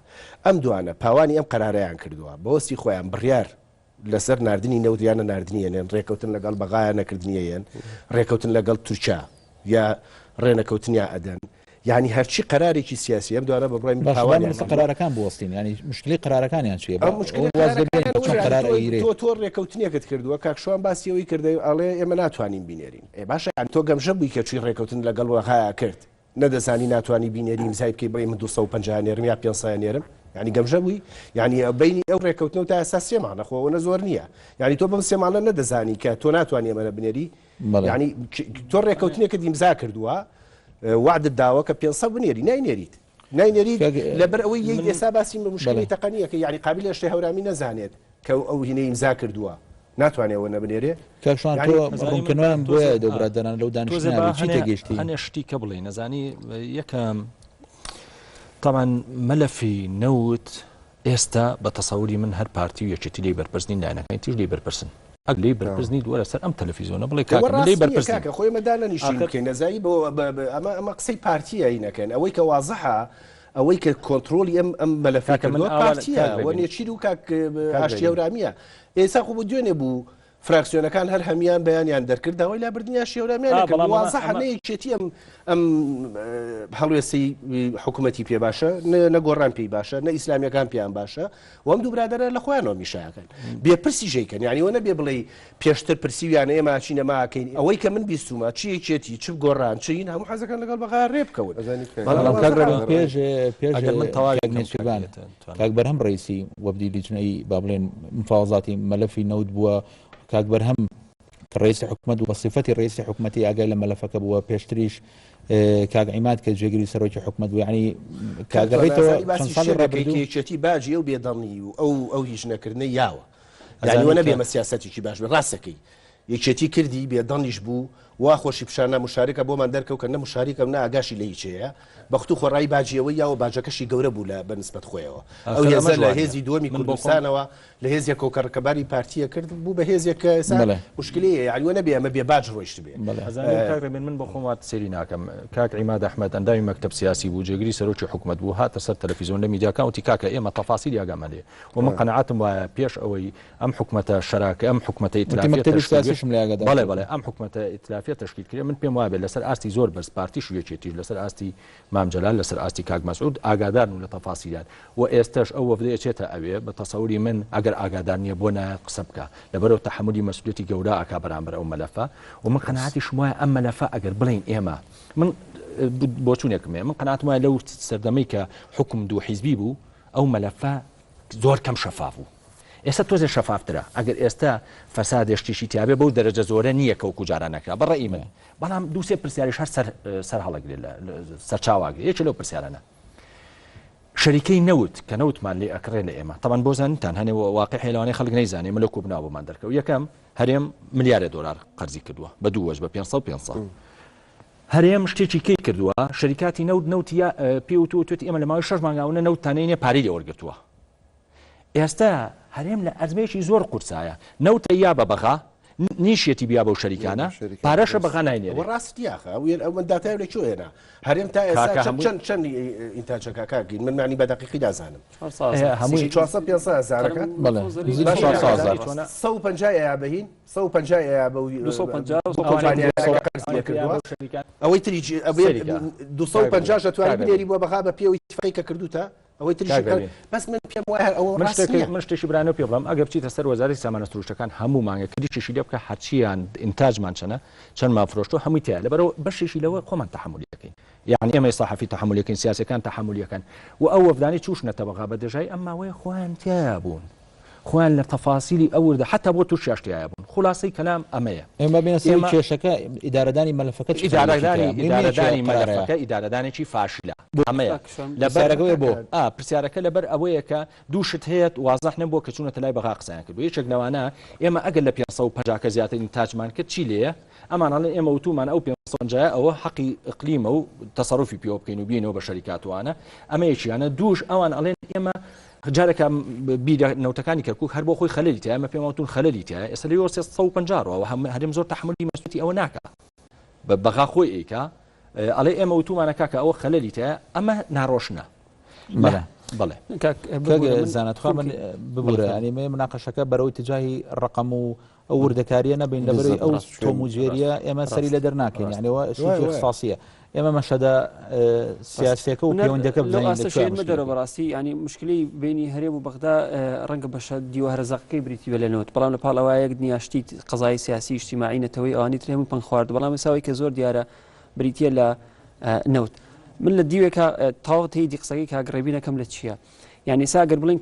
[SPEAKER 3] ئەم دوانە پاوانی ئەم قەرارەیان کردووە بەوەستی خۆیان بڕیار لەسەر نردنی نەوتیانە نردنیەنێن ڕێکەوتن لەگەڵ بەغایە نەکردنیەیەن ڕێکەوتن لەگەڵ تورکیا یا ڕێنەکەوتنیا ئەدەن یعنی هەرچی قەرارێکی سیاسی ئەم دوانە بەبڕای پاوانی
[SPEAKER 2] قەرارەکان بوەستین ینی مشکلی قەرارەکانیان چیە
[SPEAKER 3] تۆ ڕێکەوتنیەکەت کردووە کاکشوان باسیەوەی کردی ئەڵێ ئێمە ناتوانین بینێرین باشە تۆ گەمژە بووی کە چی ڕێکەوتن لەگەڵ وەغایە کرد نەدەزانی ناتوانانی بینێریم زای بکەی بڵێ من 250 نێرم یا 500 نێرم ینی گەمژە بووی ینی بینی ئەو ڕێکەوتنەوە تا ئێستا سێمانە خۆەوە زۆر نییە ینی تۆ بەم سێمانە نەدەزانی کە تۆ ناتوانانی ئەمە بنێری ینی تۆ ڕێکەوتنێکە دیمزا کردووە وعدت داوە کە 500 بنێری ناینێریت لەبەر ئەوەی یەک ئێستا باسی مشکلی تەقەنیەکە یعنی قابل لە شتەی هەورامی نەزانێت کە ئەو هینەی ئیمزا کردووە ناتوانێەوە نەبنێرێ
[SPEAKER 2] کاکشوان تۆ ڕوونکردنەوەم بۆیە دەبرادەران لەو دانیشتناوی چی تێگەیشتی
[SPEAKER 4] هەنێ شتی کە بڵێ نەزانی یەکەم طبعا مەلەفی نەوت ئێستا بە تەسەوری من هەر پارتی و یەکێتی لێی بەرپرسنی لایەنەکەی تیژ لێی بەرپرسن ئەک لێی بەرپرسنی دووە لەسەر ئەم تەلەڤیزیۆنە بڵێ لێی بەرپرسن
[SPEAKER 3] خۆی مەدانەنیشین بکەین نەزایی بۆ ئەمە قسەی پارتیە نەکەن ئەوەی کە واضحە ئەوەی کە کۆنتترۆلی ئەم مەلەفەکە پارتیە وەنێچیر و کاک ئاشتی هەورامیە ئێستا خۆ بۆ دوێنێ بوو فراکسیۆنەکان هەر هەمیان بەیانیان دەرکردەوەی لا بردنیا شێورامیان واضحە نەیەکێتی ئەم هەڵوێستەی حکوومەتی پێ باشە نەگۆڕان پێی باشە نە ئیسلامیەکان پێیان باشە و ئەم دوو برادەرە لە خۆیانەوە میشایەکەن بێپرسی ژەیکەن یعنی وە نەبێ بڵێ پێشتر پرسیویانە ئێمە چینە ماکەین ئەوەی کە من بیستومە چیەکێتی چ گۆڕان چین هەموو حەزەکان لەگەڵ بەغا ڕێ بکەون
[SPEAKER 2] کاک بەرهەم ڕیسی وەبدی لیجنەی با بڵێن مفاوەزاتی مەلەفی نەوت بووە کاک بەرهەم ڕئیسی حکوومەت و بە صفەتی ڕئیسی حکوومەتی ئاگای لە مەلەفەکە بووە پێشتریش کاک عیماد کە جێگیری سەرۆکی حکوومەت بوو یعنی کاگەڕێتەوە
[SPEAKER 3] چێتی باجی ئەو بێدەڵنی و ئەو هیچ نەکردنی یاوە یعنی وە نەبێمە سیاسەتێکی باش بێ ڕاستەکەی یەکێتی کردی بێدەڵنیش بوو وا خۆشی پیشانە مشارکە بۆمان دەرکەوت کە نە مشارکە نە ئاگاشی لە هیچەیە بەختو خۆڕایی باجیەوەی یاوە باجەکەشی گەورە بوو لە بەنسبەت خۆیەوە ئەو هێزە لە هێزی دووەمی کوردستانەوە لە هێزێک کۆکەڕکەباری پارتیە کرد بوو بە هێزێک مشکلەیە یعنی وە نەبێ ئەمە بێ باج ڕۆیشت بێ
[SPEAKER 4] من بۆ خۆمات سێری ناکەم کاک عیماد ئەحمەد ئەندامی مەکتەب سیاسی بوو جێگیری سەرۆکی حکوومەت بوو هاتە سەر تەلەڤیزیۆن لە میدیاکان وتی کاکە ئێمە تەفاسیلی ئاگامان لێ و من قەنەعەتم وایە پێش ئەوەی ئەم حکوومەتە شەراکە ئەم حکوومەتە بەڵێ ئەم حکوومەتە ئیتلافیە تشکیل کرێ من پێم وایە لەسەر ئاستی زۆر بەرز پارتیش و یەکێتیش لەسەر ئاستی مام جەلال لەسەر ئاستی کاک مەسعود ئاگادارن لە تەفاسیلات و ئێستاش ئەو وەفدەیە چێتە ئەوێ بە تەسەوری من ئەگەر ئاگادار نییە بۆ نایە قسە بکە لەبەرەوە تەحملی مەسئولیەتی گەورە ئاکا بەرامبەر ئەو مەلەفە و من قەناعەتیشم وایە ئەم مەلەفە ئەگەر بڵین ئێمە من بۆچوونێکم من قەناعەتم وایە لەو سەردەمەی کە حکم دوو حیزبی بوو ئەو مەلەفە زۆر کەم شەفاف بوو ئێستا تۆزێ شەفافترە ئەگەر ئێستا فەسادێشتیشی تیاابێ بەو دەرەجە زۆرە نییە کە وەکو جاران نەکرا بەڕێی من بەڵام دووسێ پرسیاریش هەر سەر هەڵەگرێت سەر چاواگرێت یەکێ لەو پرسیارانە شەریکەی نەوت کە نەوتمان لێ ئەکڕێ لە ئێمە طبعا بۆ زانتان هەنێ واقعی لەوانەیە خەڵک نەیزانێ مەلۆک و بناوبمان دەرکەوت یەکەم هەرێم ملیارە دلار قەرزی کردووە بە دوو وەش بە 500 هەرێم شتێکی کەی کردووە شەریکاتی نەوتیا پێ و توێتی ئێمە لە ماوەی 6 مانگاونە نەوتانەیە پارەی لێ وەرگرتووە ئێستا هەرێم لە ئەزمەیەکی زۆر قورسایە نەوتە یا بە بەغا نیشێتی بیا بەو شەریکانە پارەشە بەغا ناینێ
[SPEAKER 3] ڕاستیاخە ئەو من داتای لە کوێنە هەرێم تا ئێستا چەند ئینتاجەکە کاگین من معنی بە دقیقی دازانم هەمووی 400 هزارەکە 150 بەهین 150 ئەوەی تری 250 توانی بنێری بۆ بەغا بە پێوی فەی کە کردوتە ئەوەی تری بەس من پێم وایە ئەوە
[SPEAKER 4] من شتێکی برانە پێ بڵم ئەگەر بچیتە سەر وەزارەتی سامانە سروشتەکان هەموو مانگە کلیشی لێ بکە هەرچیان ئینتاجمان چەنە چەند مافرۆشتۆ هەمووی تایە لەبەرەوە بەشێکی لەوە خۆمان تەحمولیەکەین یعنی ئێمە ساحەفی تەحمولیەکەین سیاسەکان تەحمولیەکەن و ئەو وەفدانی چوشنەتە بەغا بە دژای ئەم ماوەیە خۆیان تیا بوون خوان لە تەفاسیلی ئەوەدا حتا بۆ توش شاشتیایە بوون خلاصەی کەلام ئەمەیە
[SPEAKER 2] ئێمە بینە سەر کێشەکە ئیدارەدانی مەلەفەکە
[SPEAKER 4] ئیدارەدانی مەلەفەکە ئیدارەدانێکی فاشلە ئەمەیە
[SPEAKER 2] لەبەرەوەی بۆ
[SPEAKER 4] پرسیارەکە لەبەر ئەوەیە کە دووشت هەیە وازەح نەبووە کە چوونەتە لای بەغا قسەیان کرد یەکێک لەوانە ئێمە ئەگەر لە 550 زیاتر ئینتاجمان کرد چی لێیە ئەمانەڵێ ئێمە وتومان ئەو 550 ئەوە حەقی ئیقلیمە و تەسەڕوفی پێوە بکەین و بینەوە بە شەریکاتوانە ئەمە یەکیانە دووش ئەوان ئەڵێن ئێمە جارێکە بیرە نەوتەکانی کەرکووک هەر بۆ خۆی خەلەلی تایە ئەمە پێماوتون خەلەلی تایە ئێستا لە 350 ەوە هەرێم زۆر تەحملی مەسئولیەتی ئەوە ناکە بە بەغا خۆی ئەیکا ئەڵێ ئێمە وتومانە کاکە ئەوە خەلەلی تایە ئەمە ناڕۆشنە بەڵێ
[SPEAKER 2] زانەتخوا من ببوورە ینی مناقەشەکە بەرەوەی تجاهی ڕقم و ئەو وردەکاریە نەبین لەبەرەوەی ئەو تۆموجێریە ئێمە سەری لە دەرناکەین یعنیەوە شتی اختصاصیە ئێمە مەشەدە سیاسەکە و پەیوەندەکە
[SPEAKER 5] بزانین دەرە بەڕاستی ینی مشکلی بینی هەرێم و بەغدا ڕەنگە بەشە دیوەهرەزەقەکەی بریتی بە لەنەوت بەڵام لە پاڵەوایەک دنیاشتی قەزای سیاسی اجتیماعی نەتەوەی ئەوانی تر هەموو پەنگ خوارد بەڵام ئێساوەی کە زۆر دیارە بریتیە لە نەوت من لە دیوێکە تاوت هەیدی قسەکەی کاگڕێبینەکەم لە چییە یعنی ساگەر بڵین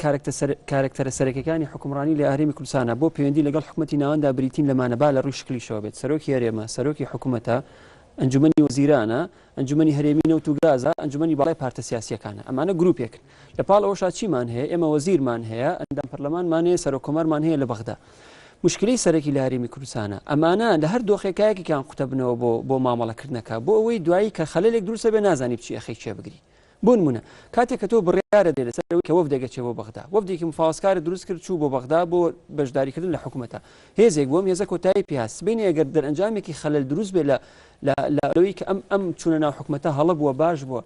[SPEAKER 5] کارکتەرە سەرەکیەکانی حکومڕانی لە هەرێمی کوردستانە بۆ پەیوەندی لەگەڵ حکومەتی ناوەندا بریتین لەمانە با لە ڕووی شکلیشەوە بێت سەرۆکی هەرێمە سەرۆکی حکوومەتە ئەنجومەنی وەزیرانە ئەنجومەنی هەرێمی نەوت و گازە ئەنجومەنی بەڵای پارتە سیاسیەکانە ئەمانە گروپێکن لە پاڵ ئەوەشا چیمان هەیە ئێمە وەزیرمان هەیە ئەندام پەرلەمانمان هەیە سەرۆکۆمەرمان هەیە لە بەغدا مشکلی سەرەکی لە هەرێمی کوردستانە ئەمانە لە هەر دۆخێکایەکیان قوتە بنەوە بۆ مامەڵەکردنەکە بۆ ئەوەی دوایی کە خەلەلێک دروستە بێ نازانی بچی ئەخی چێ بگری بۆ نمونە کاتێک کە تۆ بڕیارە دێت لەسەرەوەی کە وەفدێکە بۆ بەغدا وەفدێکی مفاوەسکارە دروست کرد چوو بۆ بەغدا بۆ بەشداریکردن لە حکوومەتە هێزێک بۆم هێزە کۆتایی پیاس بینی ئەگەر دەرئەنجامێکی خەلەل دروست بێ لەوەی کە ئەم چوونە ناو حکوومەتە هەڵە بووە باش بووە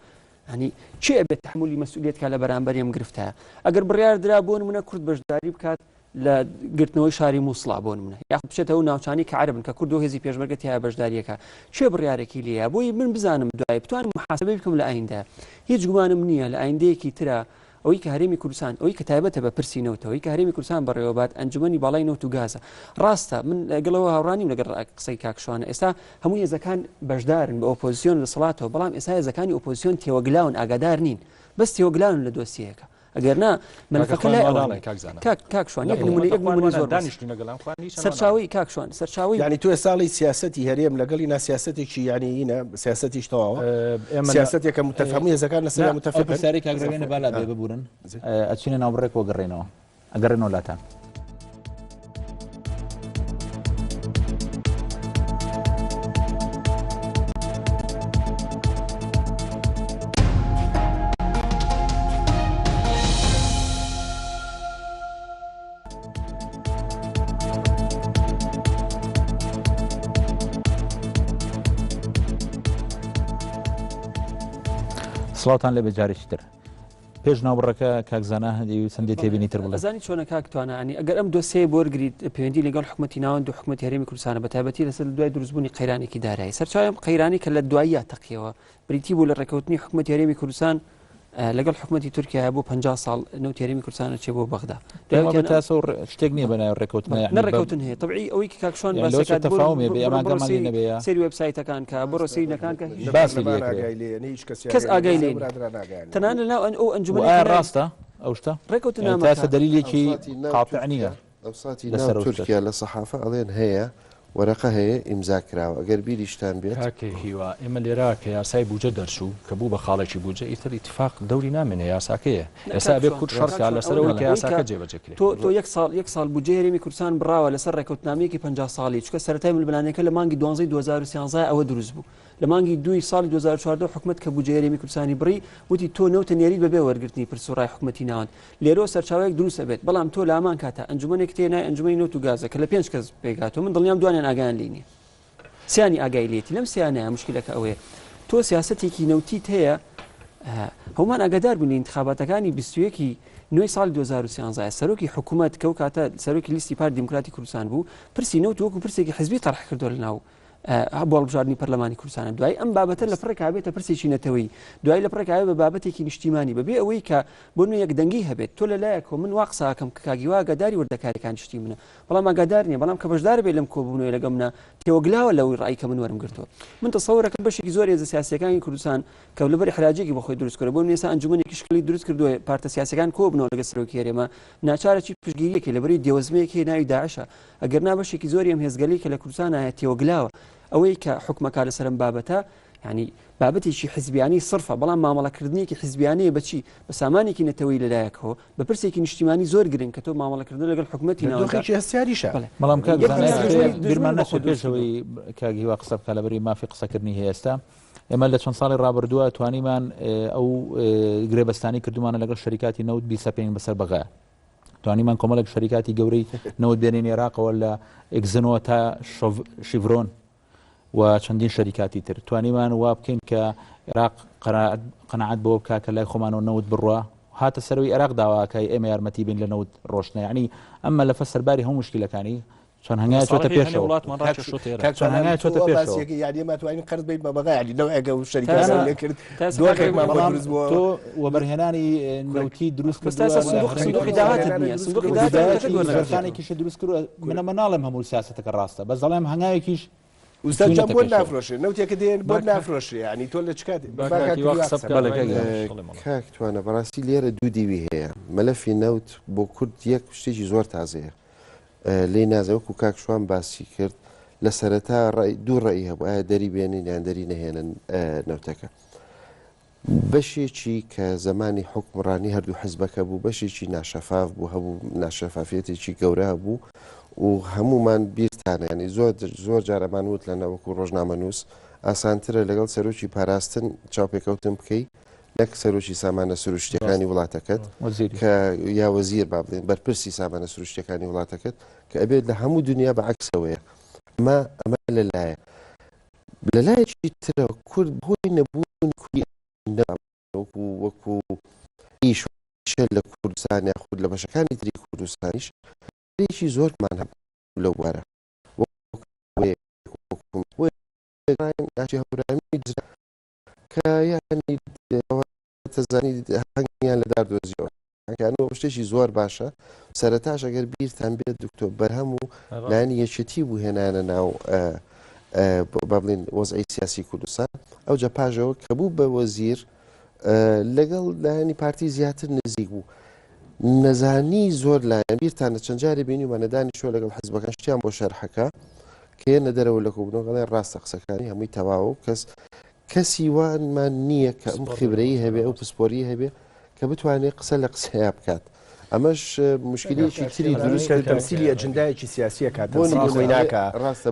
[SPEAKER 5] ینی چێ بێت تحملی مەسئولیەتکە لە بەرامبەریم گرفتە ئەگەر بڕیار درا بۆ نمونە کورد بەشداری بکات لە گرتنەوەی شاری مووسڵا بۆ نمونە یاخود بچێتەوە ناوچانی کە عەربن کە کورد و هێزی پێشمەرگەتی هەیە بەشداریەکە چێ بڕیارێکی لێیە بۆی من بزانم دوای بتوانم محاسبەی بکەم لە ئایندا هیچ گومانم نییە لە ئایندەیەکی ترە ئەوەی کە هەرێمی کوردستان ئەوەی کە تایبەتە بە پرسی نەوتەوەی کە هەرێمی کوردستان بەڕێوەبات ئەنجومەنی باڵای نەوت و گازە ڕاستە من لەگەڵەوە هاوڕانیم لەگەڵ قسەی کاکشوانە ئێستا هەموو هێزەکان بەشدارن بە ئۆپۆزیسیۆن لە سەڵاتەوە بەڵام ئێستا هێزەکانی ئۆپۆزیسیۆن تێوەگلاون ئاگادار نین بەس تێوەگلاون لە دۆسیەکە ئەگەر نا مەلەفەکە لای کاکشوان نمونەی زۆر سەرچاوی کاکشوان سەرچاوی
[SPEAKER 3] ینی تو ساڵی سیاسەتی هەرێم لەگەڵی ناسیاسەتێکی ینیینە سیاسەتیش تەواوە سیاسەتێکە متەفهمی هێزەکان لەسەر متەفق
[SPEAKER 2] ساری کاگرێنە بالا بێ ببورن ئەچینە ناوبڕێکەوە گەڕێنەوە ئەگەڕێنەوە لاتان سڵاتان لێ بەجارێکی تر پێش ناوبڕەکە کاکزانە هەندی چەندێ تێبینی تر بڵێ
[SPEAKER 5] زانی چۆنە کاکتوانانی ئەگەر ئەم دۆسێ بۆرگریت پەیوەندی لەگەڵ حکومەتی ناوەند و حکومەتی هەرێمی کوردستانە بە تایبەتی لەسەر دوای دروستبوونی قەیرانێکی دارایی سەرچاوی قەیرانی کە لە دواییە تەقیەوە بریتی بوو لە ڕێکەوتنی حکومەتی هەرێمی کوردستان لەگەڵ حکومەتی تورکیا بۆ 50 ساڵ نەوت هەرێمی کوردستانە چێ بۆ بەغدا
[SPEAKER 2] تاسە شتێک نییە بەناو ڕێکەوتن
[SPEAKER 5] نەڕێکەوتن هەیە طبعی ئەوەی کە کاکشوان سەری وێبسایتەکان کە بڕۆ سەیرەکان کە کەس ئاگای لێ تەنانەت لەناو ئەو ئەنجومەنە
[SPEAKER 2] ڕاستە ئەو شتە ڕێکەوتن تاسە دەلیلێکی قاطع نییە
[SPEAKER 6] ئەو ساتی ناو تورکیا لە سەحافە ئەڵێن هەیە وەرەقە هەیە ئیمزا کراوە ئەگەر بیریشتان بێت
[SPEAKER 4] کاکە هیوا ئێمە لێرا کە یاسای بوجە دەرچوو کە بوو بە خاڵێکی بوجە ئیتر ئیتفاق دەوری نامێنێ یاساکەیە ئێستا بێ کورد شەڕکە لەسەرەوەی کە یاساکە جێبەجێکرێت
[SPEAKER 7] تۆ یەک ساڵ بودجێ هەرێمی کوردستان بڕاوە لەسەر ڕێکەوتنامەیەکی 50 ساڵی چکە سەرەتای ملبلانەکە لە مانگی 12 2013 ئەوە دروست بوو لە مانگی 2 ساڵی 2014 حکومت کە بودجێ هەرێمی کوردستانی بڕی وتی تۆ نەوتە نێریت بەبێ وەرگرتنی پرسوڕای حکومەتی ناوان لێرە سەرچاوەیەک دروستە بێت بەڵام تۆ لە ئامان کاتە ئەنجومەنێک تێنای ئەنجومەی نەوت و گازە کە لە 5 کەس پێگاتەوە من دڵنیام دوانیان ئاگایان لێ نییە سیانی ئاگای لێتی لەم سیانەیە مشکلەکە ئەوەیە تۆ سیاسەتێکی نەوتیت هەیە هەومان ئاگادار بوون انتخاباتەکانی 21 نوێی ساڵی 2013 سەرۆکی حکوومەت کە و کاتە سەرۆکی لیستی پارتی دیموکراتی کوردستان بوو پرسی نەوت وەکو پرسێکی حزبی طرح کردو لەناو بۆڵبژاردننی پەرلەمانی کوردستانە دوای ئەم بابەتە لە پڕێکا بێتە پرسێکی نەتەوەی دوای لە پڕێکا بە بابەتێکی نیشتیمانی بەبێ ئەوەی کە بۆ نوێ یەک دەنگی هەبێت تۆ لەلایەکەوە من وا قساکەم کە کاگیوا ئاگاداری وردەکاریەکان شتی منە بەڵام ئاگادار نییە بەڵام کە بەشدار بێت لەم کۆبوونەوەی لەگەڵ منە تێوەگلاوە لەوەی ڕای کە من وەرم گرتووە من تەسەوورەکەم بەشێکی زۆر هێزە سیاسیەکانی کوردستان کە لەبەری حراجێکی بەخۆی دروست کردە بۆ نوێسا ئەنجومەنێکی شکلی دروست کردووە پارتە سیاسیەکان کۆبنەوە لەگە سەرۆکی هەرێمە ناچارەکی پشتگیریەکی لەبەری دێوەزمەیەکی ناوی داعشە ئەگەر نا بەشێکی زۆری ئەم هێزگەلی کە لە کوردستان هەیە تێوەگلاوە ئەوەی کە حکومەکە لەسەرم بابەتە ینی بابەتێکی حزبیانی صرفە بەڵام مامەڵەکردنیەکی حزبیانەیە بەچی بە سامانێکی نەتەوەی لەلایەکەوە بە پرسێکی نیشتیمانی زۆر گرنگ کە تۆ مامەڵەکردن لەگەڵ حکومەتی
[SPEAKER 3] ناوەکەی هەستیاریشە
[SPEAKER 2] بەڵام بیرمان نەچێت پێشەوەی کاگیوا قسە بکە لەبەری مافی قسەکردنی هەیە ئێستا ئێمە لە چەند ساڵی ڕابردووە توانیمان ئەو گرێبەستانی کردومانە لەگەڵ شەریکاتی نەوت بیسەپێن بەسەر بەغا توانیمان کۆمەڵێک شەریکاتی گەورەی نەوت بێنین عێراقەوە لە ئێکزنەوە تا شیڤرۆن و چەندین شەریکاتی تر توانیمان وا بکەین کە عێراق قەناعەت بۆ بکا کە لای خۆمانەوە نەوت بڕوە هاتە سەرەوەی عێراق داواکای ئێمە یارمەتی بین لە نەوت ڕۆشنە یعنی ئەمە لە فەسەرباری هەموو مشکلەکانی چۆن هەنگای چۆتە پێشەوە
[SPEAKER 3] یانیمە توانین قرد بین بە بەغای نەوەگە و شەریکان لێ کرد
[SPEAKER 2] تۆ وەبەرهێنانی نەوتی دروست کردوانێکیشە دروست کرد منە ناڵێم هەموو سیاسەتەکە ڕاستە بەس دەڵێم هەنگاوێکیش
[SPEAKER 3] وستان بۆ نافرۆشێ نەوتێکە دێن بۆ نافرۆشێ ینی تۆ لە چکات
[SPEAKER 6] کاکتوانە بەڕاستی لێرە دوو دیوی هەیە مەلەفی نەوت بۆ کورد یەک شتێکی زۆر تازەیە لێ نازەوەکو کاکشوان باسی کرد لە سەرەتا دوو ڕێی هەبوو ئایا دەری بێنین یان دەری نەهێنن نەوتەکە بەشێکی کە زمانی حکمڕانی هەردوو حزبەکە بوو بەشێکی ناشەفاف بوو هەبوو ناشەفافێتێکی گەورە بوو و هەمومان بیرتانە ینی زۆر جارەمان وت لە نەوەکو ڕۆژنامەنووس ئاسانترە لەگەڵ سەرۆکی پاراستن چاوپێکەوتن بکەی نەک سەرۆکی سامانە سروشتیەکانی وڵاتەکەت کە یا وەزیر با بڵێن بەرپرسی سامانە سروشتیەکانی وڵاتەکەت کە ئەبێت لە هەموو دنیا بە عەکسەوەیە ئەمە لەلایە لەلایەکی ترە کورد بۆی نەبوون کوردی وەکو ئیش لە کوردستان یاخود لە بەشەکانی تری کوردستانیش ێکی زۆرمان هەبوو لەو بارە هەورامی کە یانی تەزانی هەنگیان لەدار دۆزیەوە ئەکانەوە شتێکی زۆر باشە سەرەتاش ئەگەر بیرتان بێت دکتۆر بەرهەم و لایەنی یەکێتی بوو هێنانە ناو با بڵێن وەزعی سیاسی کوردستان ئەو جا پاژەوە کە بوو بە وەزیر لەگەڵ لایەنی پارتی زیاتر نزیک بوو نەزانی زۆر لایەن بیرتانە چەند جارێ بینیمانەدانی شۆ لەگەڵ حزبەکان شتیان بۆ شەرحەکە کە نەدەرەوە لە کۆبوونەوە گەڵێ ڕاستە قسەکانی هەمووی تەواو کەسی وانمان نییە کە ئەم خبرەی هەبێ ئەو پسپۆری هەبێ کە بتوانێت قسە لە قسەیە بکات ئەمەش مشکلێکی تری دروست
[SPEAKER 3] تەمسیلی ئەجندایەکی سیاسیە کاتەخۆی ناکە
[SPEAKER 6] ڕاستە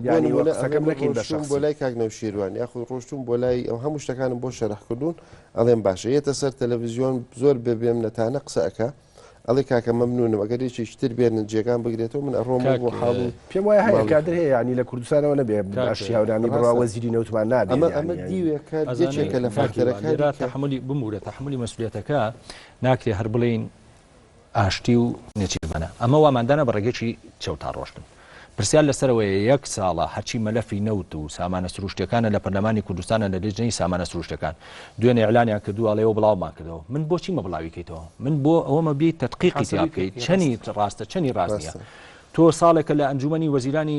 [SPEAKER 6] بۆ لای کاکنەو شیروان یاخود ڕۆشتون بۆ لای ئەو هەموو شتەکانم بۆ شەرحکردوون ئەڵێم باشە یێتە سەر تەلەڤیزیۆن زۆر بێبێم نەتانە قسەکە ئەڵێ کاکە مەمنونم ئەگەر یەکێکی تر بێنن جێگان بگرێتەوە من ئەڕۆم بۆ حاڵ
[SPEAKER 3] پێم وایە هەیە کادر هەیە ینی لە کوردستانەوە نەبێ ئاشتی هاورامی بڕوا وەزیری نەوتمان نابێت
[SPEAKER 6] ئەمە دیوێکە یەکێکە لە فاکتەرەکە
[SPEAKER 4] تەحملی بمورە تەحملی مەسئولیەتەکە ناکرێ هەر بڵین ئاشتی و نێچیربەنە ئەمە واماندانە بە ڕێگەی چەوتا ڕۆشتن پرسیار لەسەرەوەی یەک ساڵە هەرچی مەلەفی نەوت و سامانە سروشتەکانە لە پەرلەمانی کوردستانە لە لێجنەی سامانە سروشتەکان دوێنێ ئیعلانیان کردو ئەڵێەوە بڵاومان کردەوە من بۆچی مەبڵاویکەیتەوە من بۆ ئەوەمە بیت تەدقیقی تیا بکەیت چەنی ڕاستە چەنی ڕاست نییە تۆ ساڵێکە لە ئەنجومەنی وەزیرانی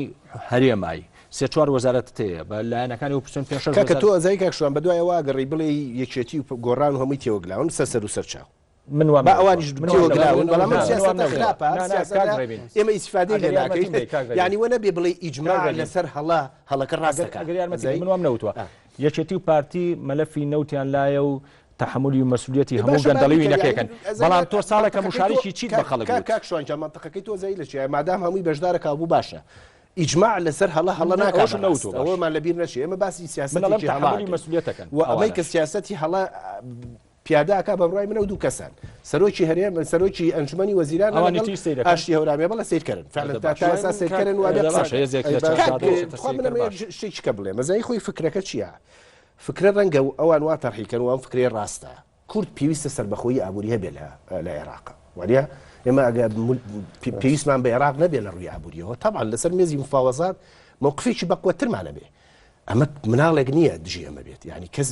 [SPEAKER 4] هەرێمای سێ چوار وەزارەت تەیە بە لایەنەکانی و پرسیۆن پێش
[SPEAKER 3] کە تۆ ئەزای کاکشوان بەدوایە واگەڕی بڵێ یەکێتی و گۆڕان و هەمووی تێوەگلاون سەر و سەرچاو
[SPEAKER 4] من وام
[SPEAKER 3] ئەوانیش تێوەگراون بەڵام
[SPEAKER 4] من
[SPEAKER 3] سیاسەتە
[SPEAKER 4] وام
[SPEAKER 3] خراپە ئێمە ئیسفادەی لێ ناکەین یعنی وە نەبێ بڵێ ئیجماع لەسەر هەڵەکە ڕاستەکە
[SPEAKER 4] من وام نەوتوە یەکێتی و پارتی مەلەفی نەوتیان لایە و تحملی و مەسئولیەتی هەموو گەندەڵیوی نەکەکەن بەڵام تۆ ساڵێکە مشارێکی چیت بە خەڵک
[SPEAKER 3] کاکشوان منتەقەکەی تۆ زەی لە چیە مادام هەمووی بەشدارە کابوو باشە ئیجماع لەسەر هەڵە ناکەن ئەوەمان لەبیر نەچێ ئێمە باسی سیاسەتی
[SPEAKER 4] تحملی مەسئولیەتەکەن
[SPEAKER 3] و ئەمەی کە سیاسەتی هەڵە پیاداکە بە بڕای منە و دوو کەسان سەرۆکی هەرێم سەرۆکی ئەنجومەنی وەزیران ئاشتی هەورامیە بەڵە سیرکردن تا سیرکردن و شتێکی کە بڵێ مەزای خۆی فکرەکە چییە؟ فکرە ڕەنگە ئەوان وا تەرحیکەن و ئەم فکرێ ڕاستە کورد پێویستە سەربەخۆیی ئابووری هەبێ لە عێراق وانە ئێمە ئەگە پێویستمان بە عێراق نەبێ لە ڕووی ئابووریەوە طبعا لەسەر مێزی مفاوەزات مووقفێکی بەقوەترمانە بێ ئەمە مناڵێک نییە دژی ئەمە بێت ینی کەس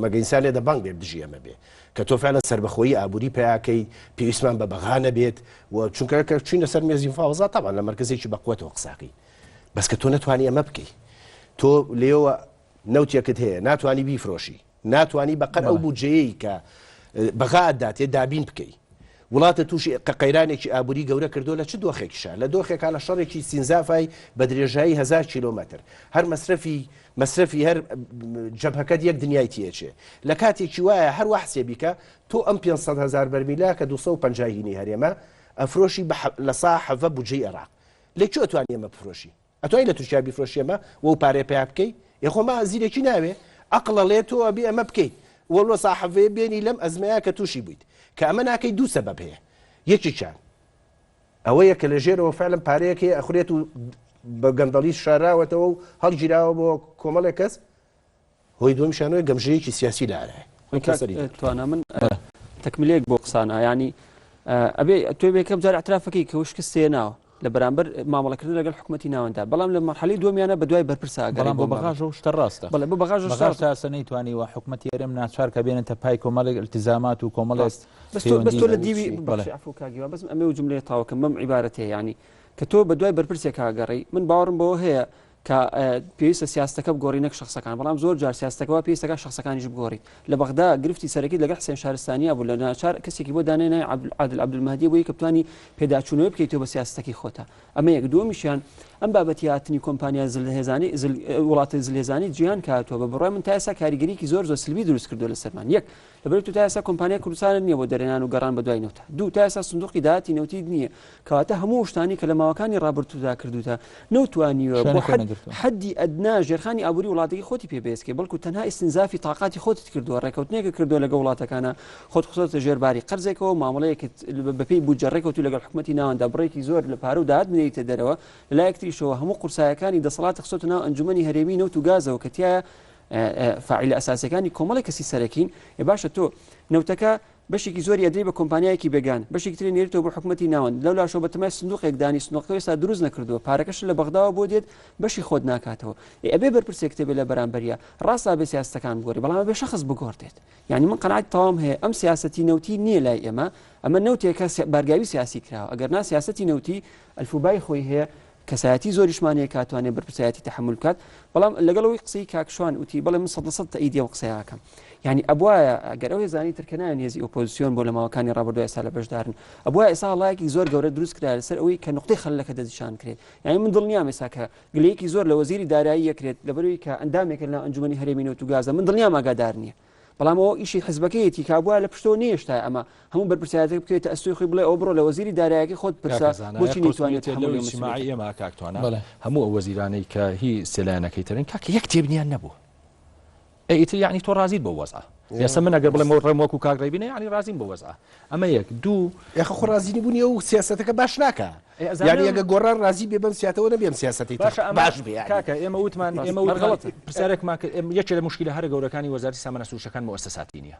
[SPEAKER 3] مەگەینسان لێ دەبانگ بێت دژی ئەمە بێ کە تۆ فعلا سەربەخۆیی ئابووری پیاکەی پێویستمان بە بەغانە بێت و چونکە کە چوینە سەر مێزی مفاوەزات طبعا لە مەرکزێکی بەقوەتەوە قساقی بەس کە تۆ نەتوانی ئەمە بکەی تۆ لێەوە نەوتێکت هەیە ناتوانانی بیفرۆشی ناتوانانی بەقەر ئەو بودجەیەی کە بەغادات تێ دابین بکەی وڵاتە تووشی قەیرانێکی ئابووری گەورە کردو لە چ دۆخێکیشە لە دۆخێکا لە شەڕێکی سینزافای بە درێژایی 1000 کیلومتر هەر مەصرفی هەر جەبهەکەت یەک دنیای تیەچێ لە کاتێکی وایە هەر وەحسێ بیکە تۆ ئەم 500,000 بەرمیلا کە 250 هینی هەرێمە ئەفرۆشی لە سا حەڤە بودجەی عێراق لێکوێ ئەتوانی ئەمە بفرۆشی ئەتوانی لە تووشیا بیفرۆشی ئەمە و پارێ پیا بکەی یخۆمە زیرێکی ناوێ ئەقڵە لێ تۆ ئەبێ ئەمە بکەیت وەڵۆ ساحەڤێ بێنی لەم ئەزمەیە کە تووشی بوویت کە ئەمە ناکەی دوو سەبەب هەیە یەکیان ئەوەیە کە لە ژێرەوە فعلم پارەیەکی ئەخورێت و بە گەندەڵی شاراوەتەوە و هەڵگیراوە بۆ کۆمەڵێک کەس هۆی دومیشانەوەی گەمژەیەکی سیاسی لارایە
[SPEAKER 7] توانە من تەکمیلەیەک بۆ قسانە ینی ئەبێ توێ بێکەم جار اعترافەکەی کە وشکستێ ناوە لە بەرامبەر مامەڵەکردن لەگەڵ حکوومەتی ناوەندا بەڵام لە مەرحەلەی دومیانە بە دوای بەرپرسا
[SPEAKER 2] بەڵام بۆ بەغاژە و شتە ڕاستە
[SPEAKER 7] بەڵێ بۆ بەغاژە
[SPEAKER 2] تا نەیتوانی و حکوومەتی هەرێم ناچار کە بێنێتە پای کۆمەڵێک التزامات و کۆمەڵێک
[SPEAKER 7] بەس تۆ لە دیوی عفو کاگیوە بەس ئەمێ و جملەی تاوەکەم بەم عیبارەتەیە ینی کە تۆ بە دوای بەرپرسێک کاگەڕی من باوەڕم بەوە هەیە کە پێویستە سیاستەکە بگۆڕی نەک شخصەکان بەڵام زۆر جار سیاستەکەەوە پێویستەکە شخصەکانیش بگۆڕیت لە بەغدا گرفتی سەرەکی لەگەڵ حسێن شارستانیا بوو لە ناچار کەسێکی بۆ دانێنای عادل عەبدولمەهدی بووی کە بتوانی پێداچوونەوە بکەیتەوە بە سیاستەکەی خۆتە ئەمە یەک دووەمیشیان ئەم بابەتی هاتنی کۆمپانیا زلهێزانی وڵاتی زلهێزانی جیهان کاتووە بە بڕای من تا ئێستا کاریگەریکی زۆر سلبی دروست کردو لە سەرمان یەک لەبەر تو تا ئێستا کۆمپانیا کوردستان نییە بۆ دەرێنان و گەڕان بە دوای نەوتە دوو تا ئێستا سندوقی داهاتی نەوتی نییە کەواتە هەموو شتانی کە لە ماوەکانی ڕابردوودا کردوتە نەوتوانیوە بۆ حەدی ئەدنا ژێرخانی ئابووری وڵاتێکی خۆتی پێبێسکێ بەڵکو تەنها ئیستنزافی تااقاتی خۆت کردووە ڕێکەوتنێکە کردو لەگە وڵاتەکانە خۆت خۆتە ژێرباری قەرزێکەوە مامەڵەیەکت بەپێی بودجەڕێکەوتو لەگەڵ حکوومەتی ناوەندا بڕێکی زۆر لە پارە و داهات بدەیتە دەرەوە لەلایەکتریشەوە هەموو قورسایەکانی دەسەڵات خسۆتە ناو ئەنجومەنی هەرێمی نەوت و گازەوە کە تایە فاعیل ئەساسەکانی کۆمەڵی کەسی سەرەکین باشە تۆ نەوتەکە بەشێکی زۆری ئەدەی بە کۆمپانیایەکی بێگان بەشێکی تری نێرێتەوە بۆ حکوومەتی ناوەند لەو لاشەوە بە تەمای سندوقێک دانی سندوقەکە ئێستا دروست نەکردووە پارەکەش لە بەغداوە بۆ دێت بەشی خۆت ناکاتەوە ئەبێ بەرپرسێک تێبێ لە بەرامبەریە ڕاستە بێ سیاستەکان بگۆڕی بەڵام بێ شەخص بگۆڕێت یعنی من قەناعەت تەواو هەیە ئەم سیاسەتی نەوتی نییە لای ئەمە نەوتێکە بارگاوی سیاسی کراوە ئەگەر نا سیاسەتی نەوتی ئەلفوبای خۆی هەیە کەسایەتی زۆریشمانەیە کاتوانێت بەرپرسایەتی تەحمل بکات بەڵام لەگەڵەوەی قسەی کاکشوان وتی بەڵێ من 100% تەئیدیە و قسەیەکەم یعنی ئەبوایە ئەگەر ئەوێ زانی ترکەنایان هێزی ئۆپۆزیسیۆن بۆ لە ماوەکانی ڕابردووە ئێستا لە بەشدارن ئەبوایە ئێستا هەڵایەکی زۆر گەورە دروست کرا لەسەر ئەوەی کە نقطەی خەلەکە دەستنیشان کرێت یعنی من دڵنیام ئێستا کە گلەیەکی زۆر لە وەزیری دارایی یەکرێت لەبەرەوەی کە ئەندامێکە لە ئەنجومەنی هەرێمی نەوت و گازە من دڵنیام ئاگادار نییە بەڵام ئەوە ئیشی حزبەکەیەتی کابووە لە پشتۆ نێشتا ئەمە هەموو بەرپرسایەتێک بکەیتە ئەستۆی خۆی بڵێ ئەو بڕۆ لە وەزیری داراییەکی خۆت پرسا بۆچی نەیتوانێت
[SPEAKER 4] ئەمە ئێمە کاکتوانە هەموو ئەو وەزیرانەی کە هی سێلایەنەکەی ترن کاکە یەک تێبنیان نەبوو ئیتر یعنی تۆ ڕازیت بۆ وەزع ئێستا من ئەگەر بڵێم ڕێم وەکو کاک ڕێبینە یعنی ڕازیم بۆ وەزع ئەمە یەک دوو
[SPEAKER 3] یاخە خۆ ڕازینی بوونی ئەو سیاسەتەکە باش ناکە یعنی ئەگە گۆڕان ڕازی بێ بەم سیاتەوە نەبێم سیاسەتی باش بێ
[SPEAKER 4] کاکە ئێمە وتمان ئێمە غەڵەت پرسیارێکمان یەکێ لە مشکلە هەرە گەورەکانی وەزارەتی سامانە سروشتەکان مؤسساتی نییە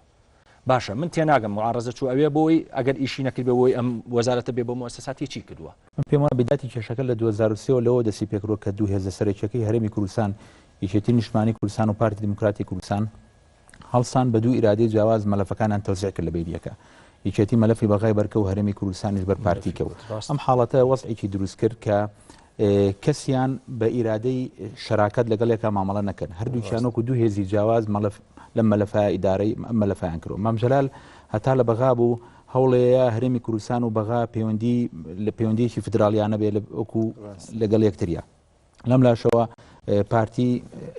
[SPEAKER 4] باشە من تێناگەم معارەزە چوو ئەوێ بۆی ئەگەر ئیشی نەکرد بەوەی ئەم وەزارەتە بێ بۆ مؤسساتی چی کردووە
[SPEAKER 2] من پێم وایە بداتی کێشەکە لە 2023 لەوە دەسی پێکڕۆ کە دوو هێزە سەرەکیەکەی هەرێمی کوردستان یەکێتی نیشتمانی کوردستان و پارتی دموکراتی کوردستان هەڵسان بە دوو ئیرادەی جیاواز مەلەفەکانیان تەوزیع کرد لە بەیدیەکە یەکێتی مەلەفی بەغای بەرکە و هەرێمی کوردستانیش بەر پارتیکەوت ئەم حاڵەتە وەزعێکی دروست کرد کە کەسیان بە ئیرادەی شەراکەت لەگەڵێکە مامەڵە نەکەن هەردووکیانۆک و دوو هێزی جیاواز لەم مەلەفە ئیدارەی مەلەفەیان کردو مام جەلال هەتا لە بەغا بوو هەوڵەیە هەرێمی کوردستان و بەغا پەیوەندیەکی فدرالیانە بێ وەکو لەگەڵ یەکتریا. لەم لاشەوە پارتی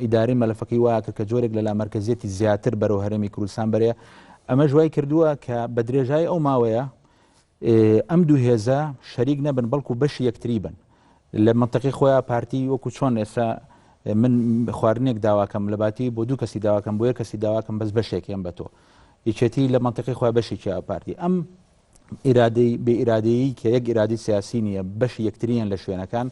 [SPEAKER 2] ئیداری مەلەفەکەی وایە کە جۆرێک لەلا مەرکەزیەتی زیاتر بەرەو هەرێمی کوردستان بەرەیە. ئەمە ژوای کردووە کە بە درێژای ئەو ماوەیە ئەم دوو هێزە شەریک نەبن بەڵکو بەشی یەکتری بن. لە منتەقی خۆیان پارتی وەکو چۆن ئێستا من خواردنێک داواکەم لە باتی بۆ دوو کەسی داواکەم بۆ یەک کەسی داواکەم بەس بەشێکیان بە تۆ یەکێتی لە منتەقی خۆیان بەشێکی پارتی. ئەم ئیرادەی بێ ئیرادەیی کە یەک ئیرادی سیاسی نییە بەشی یەکتریان لە شوێنەکان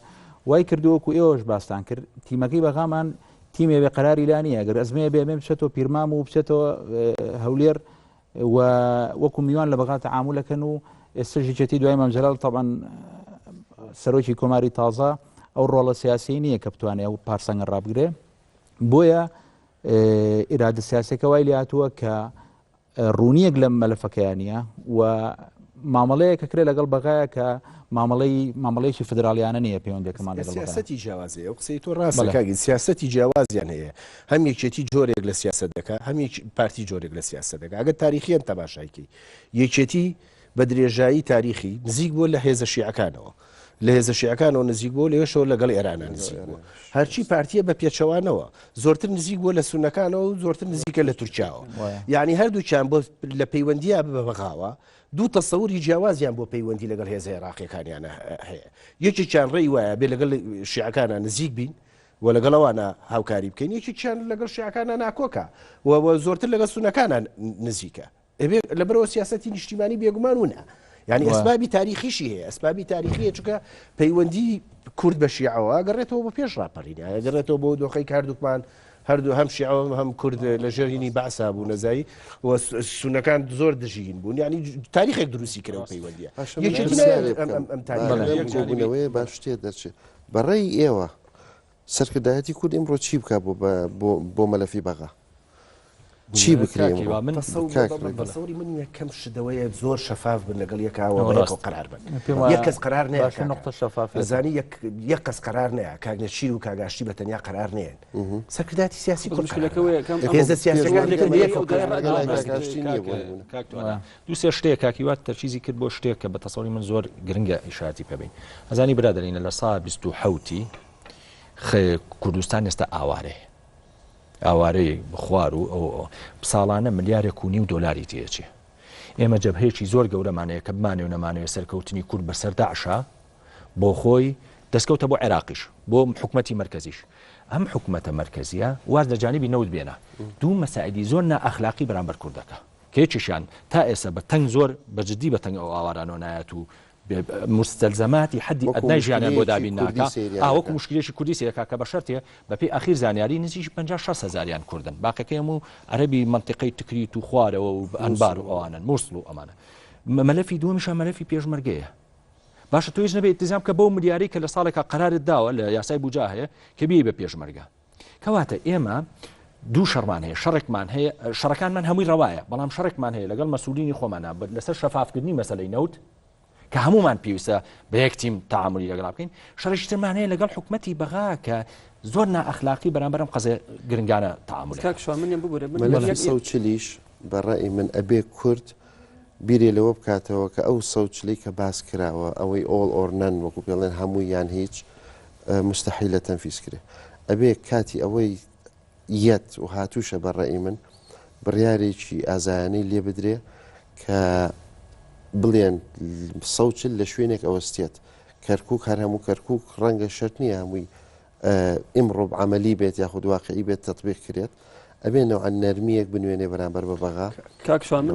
[SPEAKER 2] وای کردووەکو ئێوەش باستان کرد تیمەکەی بەغامان تیمێ بێ قەراری لا نییە گەر ئەزمەیە بێ بچێتەوە پیرمام و بچێتەوە هەولێر و وەکو میوان لە بەغا تەعامولەکەن و ئێستا ژیچەتی دوای مەمجەلال طبعا سەرۆکی کۆماری تازە ئەو ڕۆڵە سیاسی نییە کە بتوانێت ئەو پارسەنگە ڕابگرێ بۆیە ئیرادە سیاسەکە وای لێ هاتووە کە ڕوونیەک لە مەلەفەکەیانە و مامەڵەیە کە کرێ لەگەڵ بەغایە کە مامەڵەیەکی فدرالیانە نییە پەیوەندێکمان لەگەڵ
[SPEAKER 3] سیاسەتی جیاوازێ ئەو قسەی تۆ ڕاستەکەی سیاسەتی جیاوازیان هەیە هەم یەکێتی جۆرێک لە سیاست دەکە هەم پارتی جۆرێک لە سیاست دەکە ئەگەر تاریخیان تەماشایکەی یەکێتی بە درێژایی تاریخی نزیک بووە لە هێزە شیعەکانەوە لە هێزە شیعەکانەوە نزیک بووە لێشەوە لەگەڵ ئێرانە نزیک بووە هەرچی پارتیە بە پێچەوانەوە زۆرتر نزیک بووە لە سونەکانەوە و زۆرتر نزیکە لە تورکیاوە یعنی هەردووچیان بۆ لە پەیوەندیە بەغاوە دوو تەسەوری جیاوازیان بۆ پەیوەندی لەگەڵ هێزە عێراقیەکانیانە هەیە یەکێکیان ڕێی وایە بێ لەگەڵ شیعەکانە نزیک بین و لەگەڵەوانە هاوکاری بکەین یەکێکیان لەگەڵ شیعەکانە ناکۆکە و زۆرتر لەگەڵ سونەکانە نزیکە لەبەرەوە سیاسەتی نیشتیمانی بێگومان وونە یعنی ئەسبابی تاریخیشی هەیە ئەسبابی تاریخیە چونکە پەیوەندی کورد بە شیعەوە گەڕێتەوە بۆ پێش ڕاپەڕینە گەڕێتەوە بۆ دۆخەی کاردووکمان هەردوو هەم شیعەوە هەم کورد لە ژێرینی بەعسا بوو نەزایی و سونەکان زۆر دژین بوون ینی تاریخێک دروستی کرەوە پەیوەندیە
[SPEAKER 6] یەکێتیبوونەوەی باش شتێ دەچێت بەڕێی ئێوە سەرکردایەتی کورد ئەمڕۆ چی بکە بۆ مەلەفی بەغا چی بکرێن
[SPEAKER 3] بەسەوری من یەکەم شدەوەیە زۆر شەفاف بن لەگەڵ یەکاوە بەڵێکەوە قەرار بن یەک کەس قەرار نەیەزانی یەک کەس قەرار نەیە کاگنەشیر و کاگاشتی بە تەنیا قەرار نێن سەرکردایەتی سیاسی هێزە سیاسەکان
[SPEAKER 4] دوو سێ شتێک کاکیوات تەرکیزی کرد بۆ شتێک کە بە تەسەوری من زۆر گرنگە ئیشاراتی پێبین ئەزانی برادەرینە لە ساڵ 27 کوردستان ئێستا ئاوارەیە بخوار و ئەو ساڵانە $1.5 تێچێ ئێمە جەبهەیەکی زۆر گەورەمانەیە کە بمانێ و نەمانەوە سەرکەوتنی کورد بەسەر داعشا بۆ خۆی دەستکەوتە بۆ عێراقیش بۆ حکومەتی مرکزیش ئەم حکومەتە مرکزیە واز لە جانبی نەوت بێنە دوو مەسائلی زۆر نائەخلاقی بەرامبەر کوردەکە کێچیشان تا ئێستا بە تەنگ زۆر بەجددی بە تەنگ ئەو ئاوارانەوە نایەت و مستلزماتی حدی ئەدنای ژیانیان بۆ دابین ناکە وەکو مشکلێکی کوردی سێکا کە بە شەرتێ بەپێی ئەخیر زانیاری نزیک 50-60 کوردن باقیەکەی هەموو عەرەبی منتیقەی تکریت و خوارەوە و ئەنبار و ئەوانن مووسڵ و ئەمانە مەلەفی دووەمیشە مەلەفی پێشمەرگەیە باشە تۆیش نەبێت ئیلتیزام کە بەو ملیاری کە لە ساڵێکا قەرارت داوە لە یاسای بوجا هەیە کە بیێ بە پێشمەرگە کەواتە ئێمە دوو شەڕمان هەیە شەڕێکمان هەیە شەڕەکانمان هەمووی ڕەوایە بەڵام شەڕێکمان هەیە لەگەڵ مەسئولینی خۆمانە لەسەر شەفافکردنی مەسەلەی نەوت کە هەمومان پێویستە بە یەک تیم تەعاملی لەگەڵ بکەین شەڕێکترمان هەیە لەگەڵ حکومەتی بەغا کە زۆر نائەخلاقی بەرامبەر ئەم قەزە گرنگانە تەعامل
[SPEAKER 6] مەلەفی سەوچلیش بەڕای من ئەبێ کورد بیرێ لەوە بکاتەوە کە ئەو سەوچلی کە باس کراوە ئەوەی ئۆڵ ئۆرنەن وەکو پێڵێن هەموویان هیچ مستحیلە تەنفیز کرێ ئەبێ کاتی ئەوەی یەت و هاتووشە بەڕای من بڕیارێکی ئازایانەی لێ بدرێ کە بڵێن سەوچل لە شوێنێک ئەوەستێت کەرکووک هەر هەموو کەرکووک ڕەنگە شەرت نییە هەمووی ئیمڕۆ عملی بێت یاخود واقعی بێت تەطبیق کرێت ئەبێنەوە عن نەرمیەک بنوێنێ بەرامبەر بە بەغا
[SPEAKER 5] کاکشوان من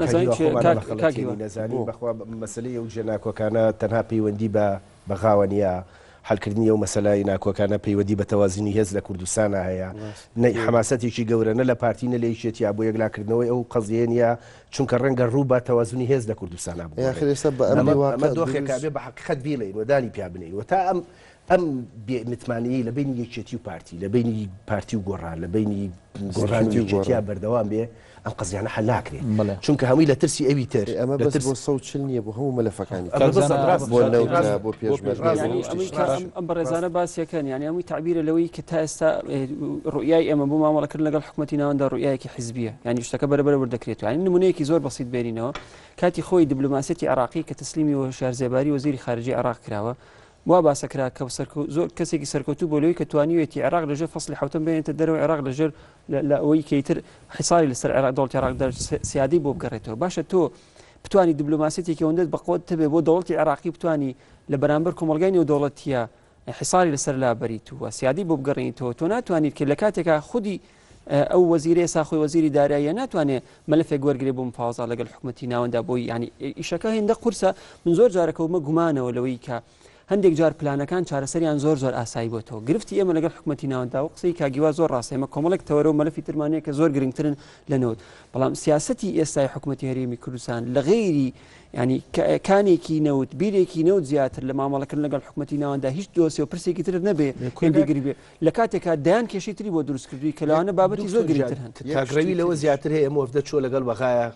[SPEAKER 3] نەزانی بەخوا مەسلەی ئەو جێناکۆکانە تەنها پەیوەندی بە بەغاوە نیە حلکردنی ئەو مەسەلای ناکۆکانە پەیوەندی بە تەوازنی هێز لە کوردستانە هەیە حماسەتێکی گەورە نە لە پارتینە لە یەکێتی بۆ یەکلاکردنەوەی ئەو قەزیە نیە چونکە ڕەنگە ڕوو بە تەوازنی هێز لە کوردستانە بوو
[SPEAKER 6] ئێستا بە ئەمە
[SPEAKER 3] دۆخێکا بێ بە حقیقەت بیڵێن و دانی پیا بنین و تا ئەم متمانەیە لە بینی یەکێتی و پارتی لە بینی پارتی و گۆڕان لە بینی گۆڕان و یەکێتیا بەردەوام بێ ئەم قەزیانە حەل ناکرێت چونکە هەمووی لە ترسی ئەوی تر
[SPEAKER 6] ئەمە بەس بۆ 140 نییە بۆ هەموو مەلەفەکانی بۆ
[SPEAKER 7] ئەم بەڕێزانە باسیەکەن یانی هەمووی تعبیرە لەوەی کە تا ئێستا ڕوئای ئێمە بۆ مامەڵەکردن لەگەڵ حکومەتی ناوەندا ڕوئایەکی حیزبیە ینی شتەکە بەرەبەر وەردەکرێتەوە ینی نمونەیەکی زۆر بەسیط بێنینەوە کاتی خۆی دیبلۆماسیەتی عێراقی کە تەسلیمی و شارزێباری وەزیری خارجی عێراق کراوە وا باسەکرا کە زۆر کەسێکی سەرکەوتوو بۆ لەوەی کە توانیوێتی عێراق لەژێر فەسڵی حوتەم بێنێتە دەرەوە عێراق لەژێر لە ئەوەی کەیتر حیساری لەسەر عێراق دەوڵەتی عێراق سیادی بۆ بگەڕێتەوە باشە تۆ بتوانی دیبلۆماسیەتێکی ئەوەندە بەقوت تبێ بۆ دەوڵەتی عێراقی بتوانی لە بەرامبەر کۆمەلگای نێودەوڵەتیە حیساری لەسەر لابەریت و سیادی بۆ بگەڕێنیتەوە تۆ ناتوانیت کە لە کاتێکا خودی ئەو وەزیرە ساخۆی وەزیری داراییە ناتوانێت مەلەفێک وەرگێ بۆ مفاوزا لەگەڵ حکومەتی ناوەندا بۆی ینی ئیشەکە هێندە قورسە من زۆر جارەکەومە گومانەوە لەوەی کە هەندێک جار پلانەکان چارەسەریان زۆر ئاسایی بۆتەوە گرفتی ئێمە لەگەڵ حکومەتی ناوەندا و قسەی کاگیوا زۆر ڕاستە ئێمە کۆمەڵێک تەوەرە و مەلەفی ترمانەیە کە زۆر گرنگترن لەنەوە بەڵام سیاسەتی ئێستای حکومەتی هەرێمی کوردستان لە غەیری ینی کانێکی نەوت بیرێکی نەوت زیاتر لە مامەڵەکردن لەگەڵ حکومەتی ناوەندا هیچ دۆسی و پرسێکی تر نەبێ کوێنگری بێ لە کاتێکا دایان کێشەی تری بۆ دروستکردووی کە لەوانە بابەتی زۆر گرنگتر هەن
[SPEAKER 3] کاگڕەوی لەوە زیاتر هەیە ئەمە وەفدە چۆ لەگەڵ بەغایە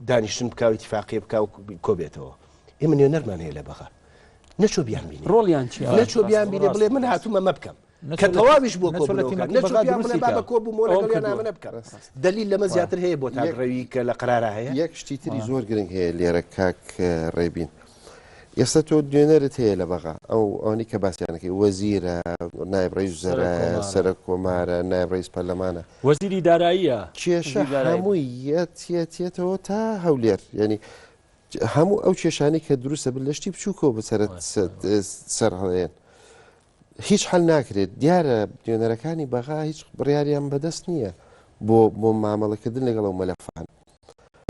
[SPEAKER 3] دانیشتن بکاو اتفاقیە بکاو کۆبێتەوە ئێمە نوێنەرمان هەیە لە بەغا نەچۆ بیان بینی
[SPEAKER 7] ڕۆڵیان چی
[SPEAKER 3] نەچۆ بیان بینێ بڵێ من هاتوومە مە بکەم کە تەواویش بۆ کۆبوومەوە بکەم دلیل لەمە زیاتر هەیە بۆ تاگڕەوی کە لە قرارە هەیە
[SPEAKER 6] یەک شتی تری زۆر گرنگ هەیە لێرە کاک ڕێبین ئێستا تۆ دوێنەرت هەیە لە بەغا ئەو ئەوەی کە باسییانەکەی وەزیرە نایب ڕێیس وزەرایە سەرۆک کۆمارە نایب ڕێیس پەرلەمانە
[SPEAKER 4] وەزیری داراییە
[SPEAKER 6] کێشە هەمووی یەتێتەوە تا هەولێر ینی هەموو ئەو کێشانەی کە دروستە بن لە شتی بچووکەوە بەسەرەت سەر هەڵەیەن هیچ حل ناکرێت دیارە دوێنەرەکانی بەغا هیچ بڕیاریان بەدەست نییە بۆ مامەڵەکردن لەگەڵ ئەو مەلەفان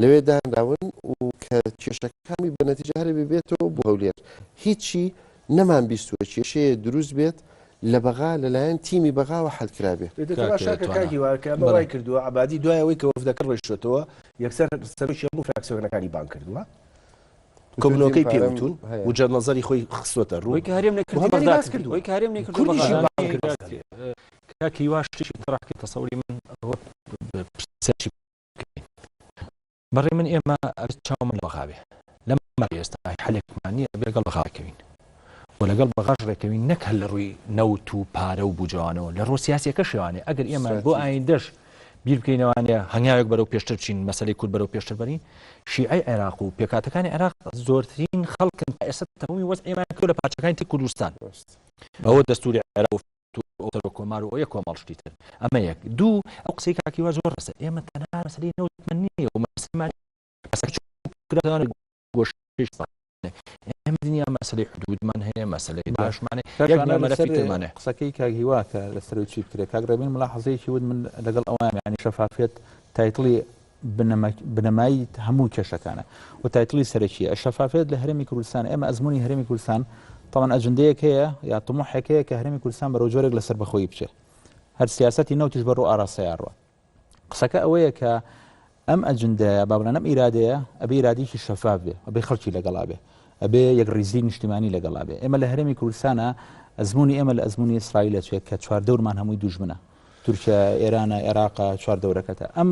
[SPEAKER 6] لەوێ دانراون و کە کێشەکانی بە نەتیجارە ببێتەوە بۆ هەولێر هیچی نەمان بیستووە کێشەیە دروست بێت لە بەغا لەلایەن تیمی بەغاوە حەلکرابێ
[SPEAKER 3] وای کردووە عبادی دوایەوەی کە وەفدەکە ڕۆیشتەوە یەکسەر سەرۆکی هەموو فراکسیۆنەکانی بان کردووە کۆبنەوەکەی پێوتون و جەر نەزەری خۆی خستوەتە ڕووی
[SPEAKER 7] کە هەرێم
[SPEAKER 4] کاکیواشتێکی تڕاکە تەسەوری من بەڕێ من ئێمە چاومە لە بەغاوێ لەم ئێستا حەلێکمانیە بێگەڵ بەغاکەوین و لەگەڵ بەغاش ڕێکەوین نەک هەل لە ڕووی نەوت و پارە و بوجوانەوە لە ڕۆ سیاسیەکە شێوانێ ئەگەر ئێمە بۆ ئایندەش بیر بکەینەوانێ هەنگاوێک بەرەو پێشتر بچین مەسەلەی کورد بەرەو پێشتر بەرین شیعەی عێراق و پێکاتەکانی عێراق زۆرترین خەڵکن ئێستا تەمامی وەزعیمان کردو لە پارچەکانی تی کوردستان بەوە دەستوری عێراق و کۆمار و ئەوە کۆمەڵشتی تر ئەمە یەک دوو ئەو قسەی کاکیوا زۆر ڕاستە ئێمە تەنها مەسەلەی نەوتمان نییە و مەسەلەی گۆشەی ئێمە دنیا مەسەلەی حدودمان هەیە مەسەلەی باشمانێ مەلەفیترمانێ
[SPEAKER 2] قسەکەی کاگیوا کە لەسەر چی بکرێت کاگڕێبین ملاحەزەیەکی ود من لەگەڵ ئەوان ینی شەفافێت تایتڵی بنەمایی هەموو کێشەکانە و تایتڵی سەرەکیە شەفافێت لە هەرێمی کوردستان ئێمە ئەزمموی هەرێمی کوردستان طبعا ئەجندەیەک هەیە یا طموحێکەیە کە هەرێمی کوردستان بەرەو جۆرێک لەسەر بەخۆی بچێت هەر سیاسەتی نەوتیش بەڕوو ئاراستەیە ڕوە قسەکە ئەوەیە کە ئەم ئەجندەیە بابلەن ئەم ئیرادەیە ئەبێ ئیرادێکی شەفاف بێ ئەبێ خەڵکی لەگەڵا بێ ئەبێ یەک ڕیزی نیشتیمانی لەگەڵا بێ ئێمە لە هەرێمی کوردستانە ئەزمموی ئێمە لە ئەزمموی ئیسرائیلە چێت کە چواردەورمان هەمووی دوژمنە تورکیا ئێرانە عێراقا چواردەورەکەتە ئەم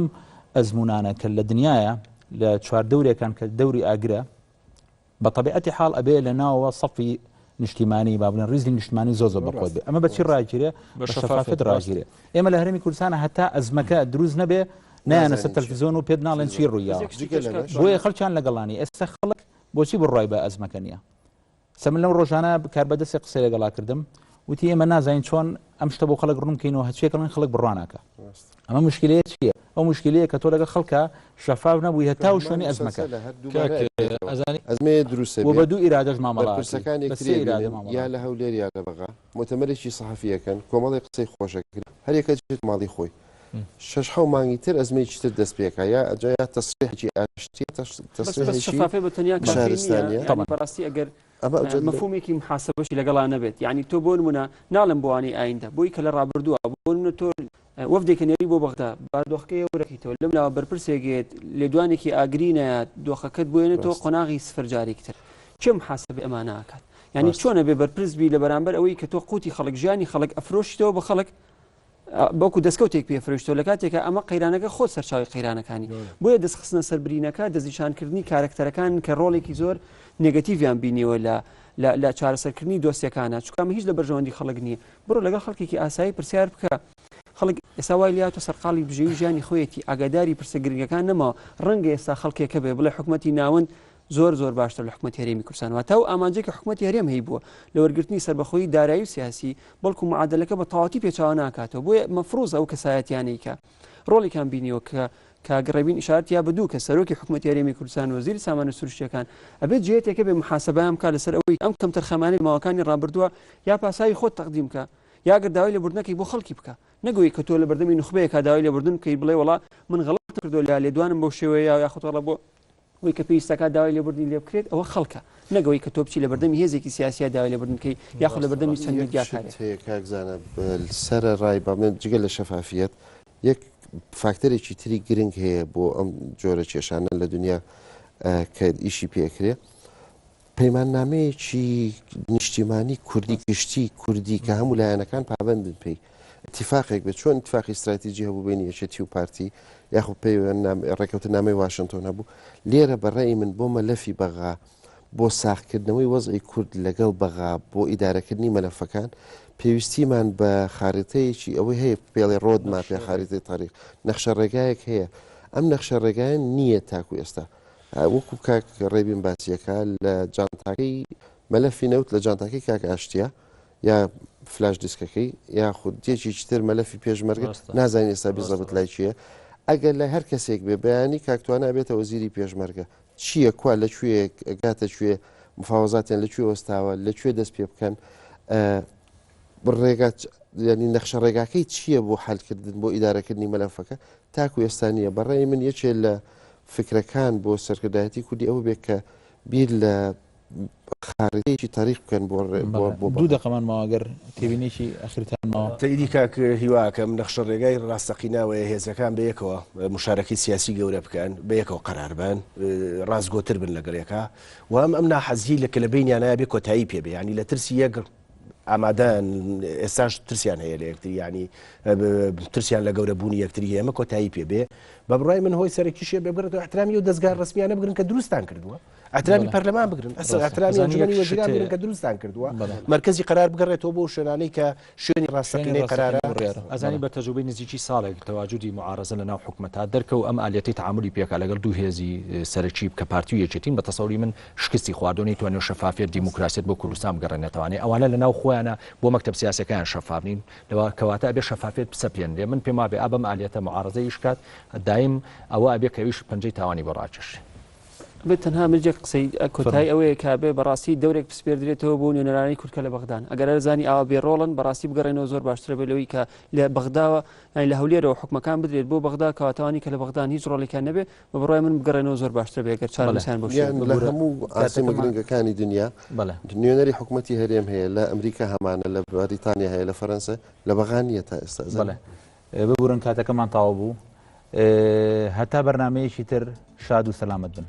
[SPEAKER 2] ئەزمونانە کە لە دنیاە لە چواردەورێکان کە دەوری ئاگرە بە طبیعەتی حاڵ ئەبێ لە ناوەوە سەفی نیشتیمانی بابلەن ڕیزی نیشتیمانی زۆر بەخۆت بێ ئەمە بەچی ڕاگیرێ بە شەفافێت ڕاگیرێ ئێمە لە هەرێمی کوردستانە هەتا ئەزمەکە دروست نەبێ نیانە سەر تەلەڤیزیۆن و پێت ناڵێن چی ڕوویاوە بۆیە خەڵکیان لەگەڵانی ئێستا خەڵک بۆچی بڕای بە ئەزمەکە نییە سەمن لەم ڕۆژانە کاربەدەستی قسەی لەگەڵا کردم وتی ئێمە نازانین چۆن ئەم شتە بۆ خەڵک ڕوونکەینەوە هەچێکڵن خەڵک بڕواناکە ئەمە مشکلەیە چییە ئەو مشکلەیە کە تۆ لەگەڵ خەڵکە شەفاف نەبووی هەتا و شوێنی ئەزمەکە
[SPEAKER 6] ئەزمێ دروستە
[SPEAKER 2] بۆ بەدوو ئیرادەش مامەڵات
[SPEAKER 6] یا لە هەولێر یا لە بەغا مۆتەمەرێکی سەحەفیەکەن کۆمەڵی قسەی خۆشەکرد هەر یەکە چێت ماڵی خۆی شش حو مانگی تر ئەزمەیەکی تر دەست پێکە یا ئەجا تەسریحی ئاشتی
[SPEAKER 7] شەفافێ بە تەنیا بەڕاستی ئەگەر مەفهومێکی محاسبەشی لەگەڵا نەبێت یعنی تۆ بۆ نمونە ناڵم بۆوانی ئایندە بۆی کە لە ڕابردووە بۆ نمونە تۆ وەفدێکە نێری بۆ بەغدا بادۆخەکەی وەرەکەیتەوە لەم لاوە بەرپرسێکێت لێدوانێکی ئاگرینە دۆخەکەت بۆێنێتەوە قۆناغی سفر جارێکتر چه محاسبە ئەمانە ئاکات یعنی چۆنە بێ بەرپرسبی لە بەرامبەر ئەوەی کە تۆ قوتی خەڵک ژیانی خەڵک ئەفرۆشتەوە بە خەڵک بەوکو دەستکەوتێک پێفرۆشتەوە لە کاتێکە ئەمە قەیرانەکە خۆت سەرچاوی قەیرانەکانی بۆیە دەستخستنە سەربرینەکە دەستنیشانکردنی کارکتەرەکان کە ڕۆڵێکی زۆر نێگەتیڤیان بینیوە لە چارەسەرکردنی دۆستیەکانە چکامە هیچ لە بەرژەوەندی خەڵک نییە بڕۆ لەگەڵ خەڵکێکی ئاسایی پرسیار بکە خەڵک ئێستا وای لاتۆ سەرقاڵی بژێوی ژیانی خۆیەتی ئاگاداری پرسە گرنگەکان نەماوە ڕەنگە ئێستا خەڵکێکە بێ بڵێ حکوومەتی ناوەند زۆر باشتر لە حکوومەت هەرێمی کوردستان تا و ئامانجێک کە حکوومەتی هەرێم هەیە بووە لە وەرگرتنی سەربەخۆیی دارایی و سیاسی بەڵکو معادلەکە بە تەواوی پێچاوە ناکاتەوە بۆیە مەفروض ئەو کەسایەتیانەی کە ڕۆڵێکان بینیوە کە کاگەڕێبین ئشارەت یا بەدوو کە سەرۆکی حکوومەتی هەرێمی کوردستان وەزیری سامانە سروشتیەکان ئەبێت جێتێکە بێ محاسبەیان بکات لەسەر ئەوەی ئەم کەم تەرخەمانەی ماوەکانی ڕابردووە یا پاساوی خۆت تەقدیم کە یا گرداوی لە بردنەکەی بۆ خەڵکی بکە نەگوی کە تۆ لە بەردەمی نخبەیە کاداوی لە بردن کەی بڵێ وڵا من غەڵەت کردو لە لێدوانم بۆ شێوەیە یا خۆتۆڵە بۆ وی کە پێویستەکە داوای لێبوردنی لێ بکرێت ئەوە خەڵکە نەگەوەی کە تۆ بچی لە بەردەمی هێزێکی سیاسیا داوای لێبوردنکەی یاخۆ لە بەردەمی چەند میدیاکارێک
[SPEAKER 6] کاکزانە سرە ڕای بە من جگە لە شەفافیت یەک فاکتەرێکی تری گرنگ هەیە بۆ ئەم جۆرە کێشانە لە دنیا کە ئیشی پێکرێ پەیماننامەیەکی نیشتیمانی کوردی گشتی کوردی کە هەموو لایەنەکان پابندن پێی اتفاقێک بێت چۆن اتفاقی استراتیژی هەبوو بینی یەکێتی و پارتی یاخو ڕێکەوتنامەی واشنگتۆن هەبوو لێرە بەڕێی من بۆ مەلەفی بەغا بۆ ساختکردنەوەی وەزعی کورد لەگەڵ بەغا بۆ ئیدارەکردنی مەلەفەکان پێویستیمان بە خاریتەیەکی ئەوەی هەیە پێڵێ ڕۆد ماپێ خاریتەی تاریخ نەخشە ڕێگایەک هەیە ئەم نەخشە ڕێگایان نییە تاکو ئێستا وەکو کاک ڕێبین باسیەکە لە جانتاکەی مەلەفی نەوت لە جانتاکەی کاک ئاشتیا یا فلاش دیسکەکەی یا خودێکی تر مەلەفی پێشمەرگە نازانین ئێستا بیزەبت لای چییە ئەگەر لە هەر کەسێک بێ بەیانی کاکتوانە بێتە وەزیری پێشمەرگە چییە کوا لەکوێ گاتە کوێ مفاوەزاتیان لەکوێ وەستاوە لەکوێ دەست پێ بکەن ڕێگات ینی نەخشە ڕێگاکەی چییە بۆ حلکردن بۆ ئیدارەکردنی مەلەفەکە تاکو ئێستانیە بەڕێی من یەکێ لە فکرەکان بۆ سەرکردایەتی کوردی ئەوە بێت کە بیر لە خارجێکی تاریخ بکەن بۆ
[SPEAKER 2] دوو دقەمان ماوەگەر تێبینێکی ئەخرتان ماوە
[SPEAKER 3] تەیدی کاک هیواکەم نەخشە ڕێگای ڕاستەقیناوەیە هێزەکان بەیەکەوە مشارەکەی سیاسی گەورە بکەن بەیەکەوە قەراربن ڕازگۆتر بن لەگەڵێکە و ئەم ناحەزی لە کە لە بینیانە بێ کۆتایی پێ بێ ینی لە ترسی یەک ئامادەن ئێستاش ترسیان هەیە لە یەکتری ینی ترسیان لە گەورە بوونی یەکتری ئێمە کۆتایی پێ بێ بە بڕای من هۆی سەرەکیشێ بێبگرێتەوە احترامی و دەستگار ڕسمیانە بگرن کە دروستان کردووە احترامی پەرلەمان بگرن احترامی ئەنجومەنی وەزیران بگرن کە دروستان کردووە مرکزی قرار بگەڕێتەوە بۆ شوێنانەی کە شوێنی ڕاستەقینەی قرارە
[SPEAKER 4] ئەزانی بە تەجروبەی نزیکی ساڵێک تەواجودی معارەزە لە ناو حکومەتە دەرکەوت ئەم ئالەتی تعاملی پێکا لەگەڵ دوو هێزی سەرەکی کە پارتی و یەکێتین بە تەسەوری من شکستی خواردنی توانێت شەفافیت دیموکراسیت بۆ کوردستان بگەڕێنێتوانێت ئەوانە لە ناو خۆیانە بۆ مەکتەب سیاسەکان شەفاف نین لەوە کەواتە ئەبێ شەفافیت بسەپێن لێ من پێما بێ ئابم ئالەتە معارەزەی شکات دایم ئەوە ئەبێ کەویش پەنجەی تاوانی بۆ ڕاکێش
[SPEAKER 5] بێت تەنها مجێک قسەی کۆتایی ئەوەیە کابێ بەڕاستی دەورێک پسپێردرێتەوە بۆ نوێنەرانی کورتکە لە بەغدان ئەگەر زانی ئاوا بێڕۆڵن بەڕاستی بگەڕێنەوە زۆر باشترە بێ لەوەی کە لە بەغداوە لە هەولێرەوە حکومەکان بدرێت بۆ بەغدا کەواتەوانی کە لە بەغدان هیچ ڕۆڵێکیان نەبێ بە بڕای من بگەڕێنەوە زۆر باشترە بێ گەر چارەسیان بۆ
[SPEAKER 6] لە هەموو ئاسیمە گرنگەکانی دنیا نوێنەری حکوومەتی هەرێم هەیە لە ئەمریکا هەمانە لە بریتانیا هەیە لە فەرەنسا لە بەغانیە تا ئێستا
[SPEAKER 2] ببورن کاتەکەمان تاوا بوو هەتا بەرنامەیەکی تر شاد و سەلامەت بن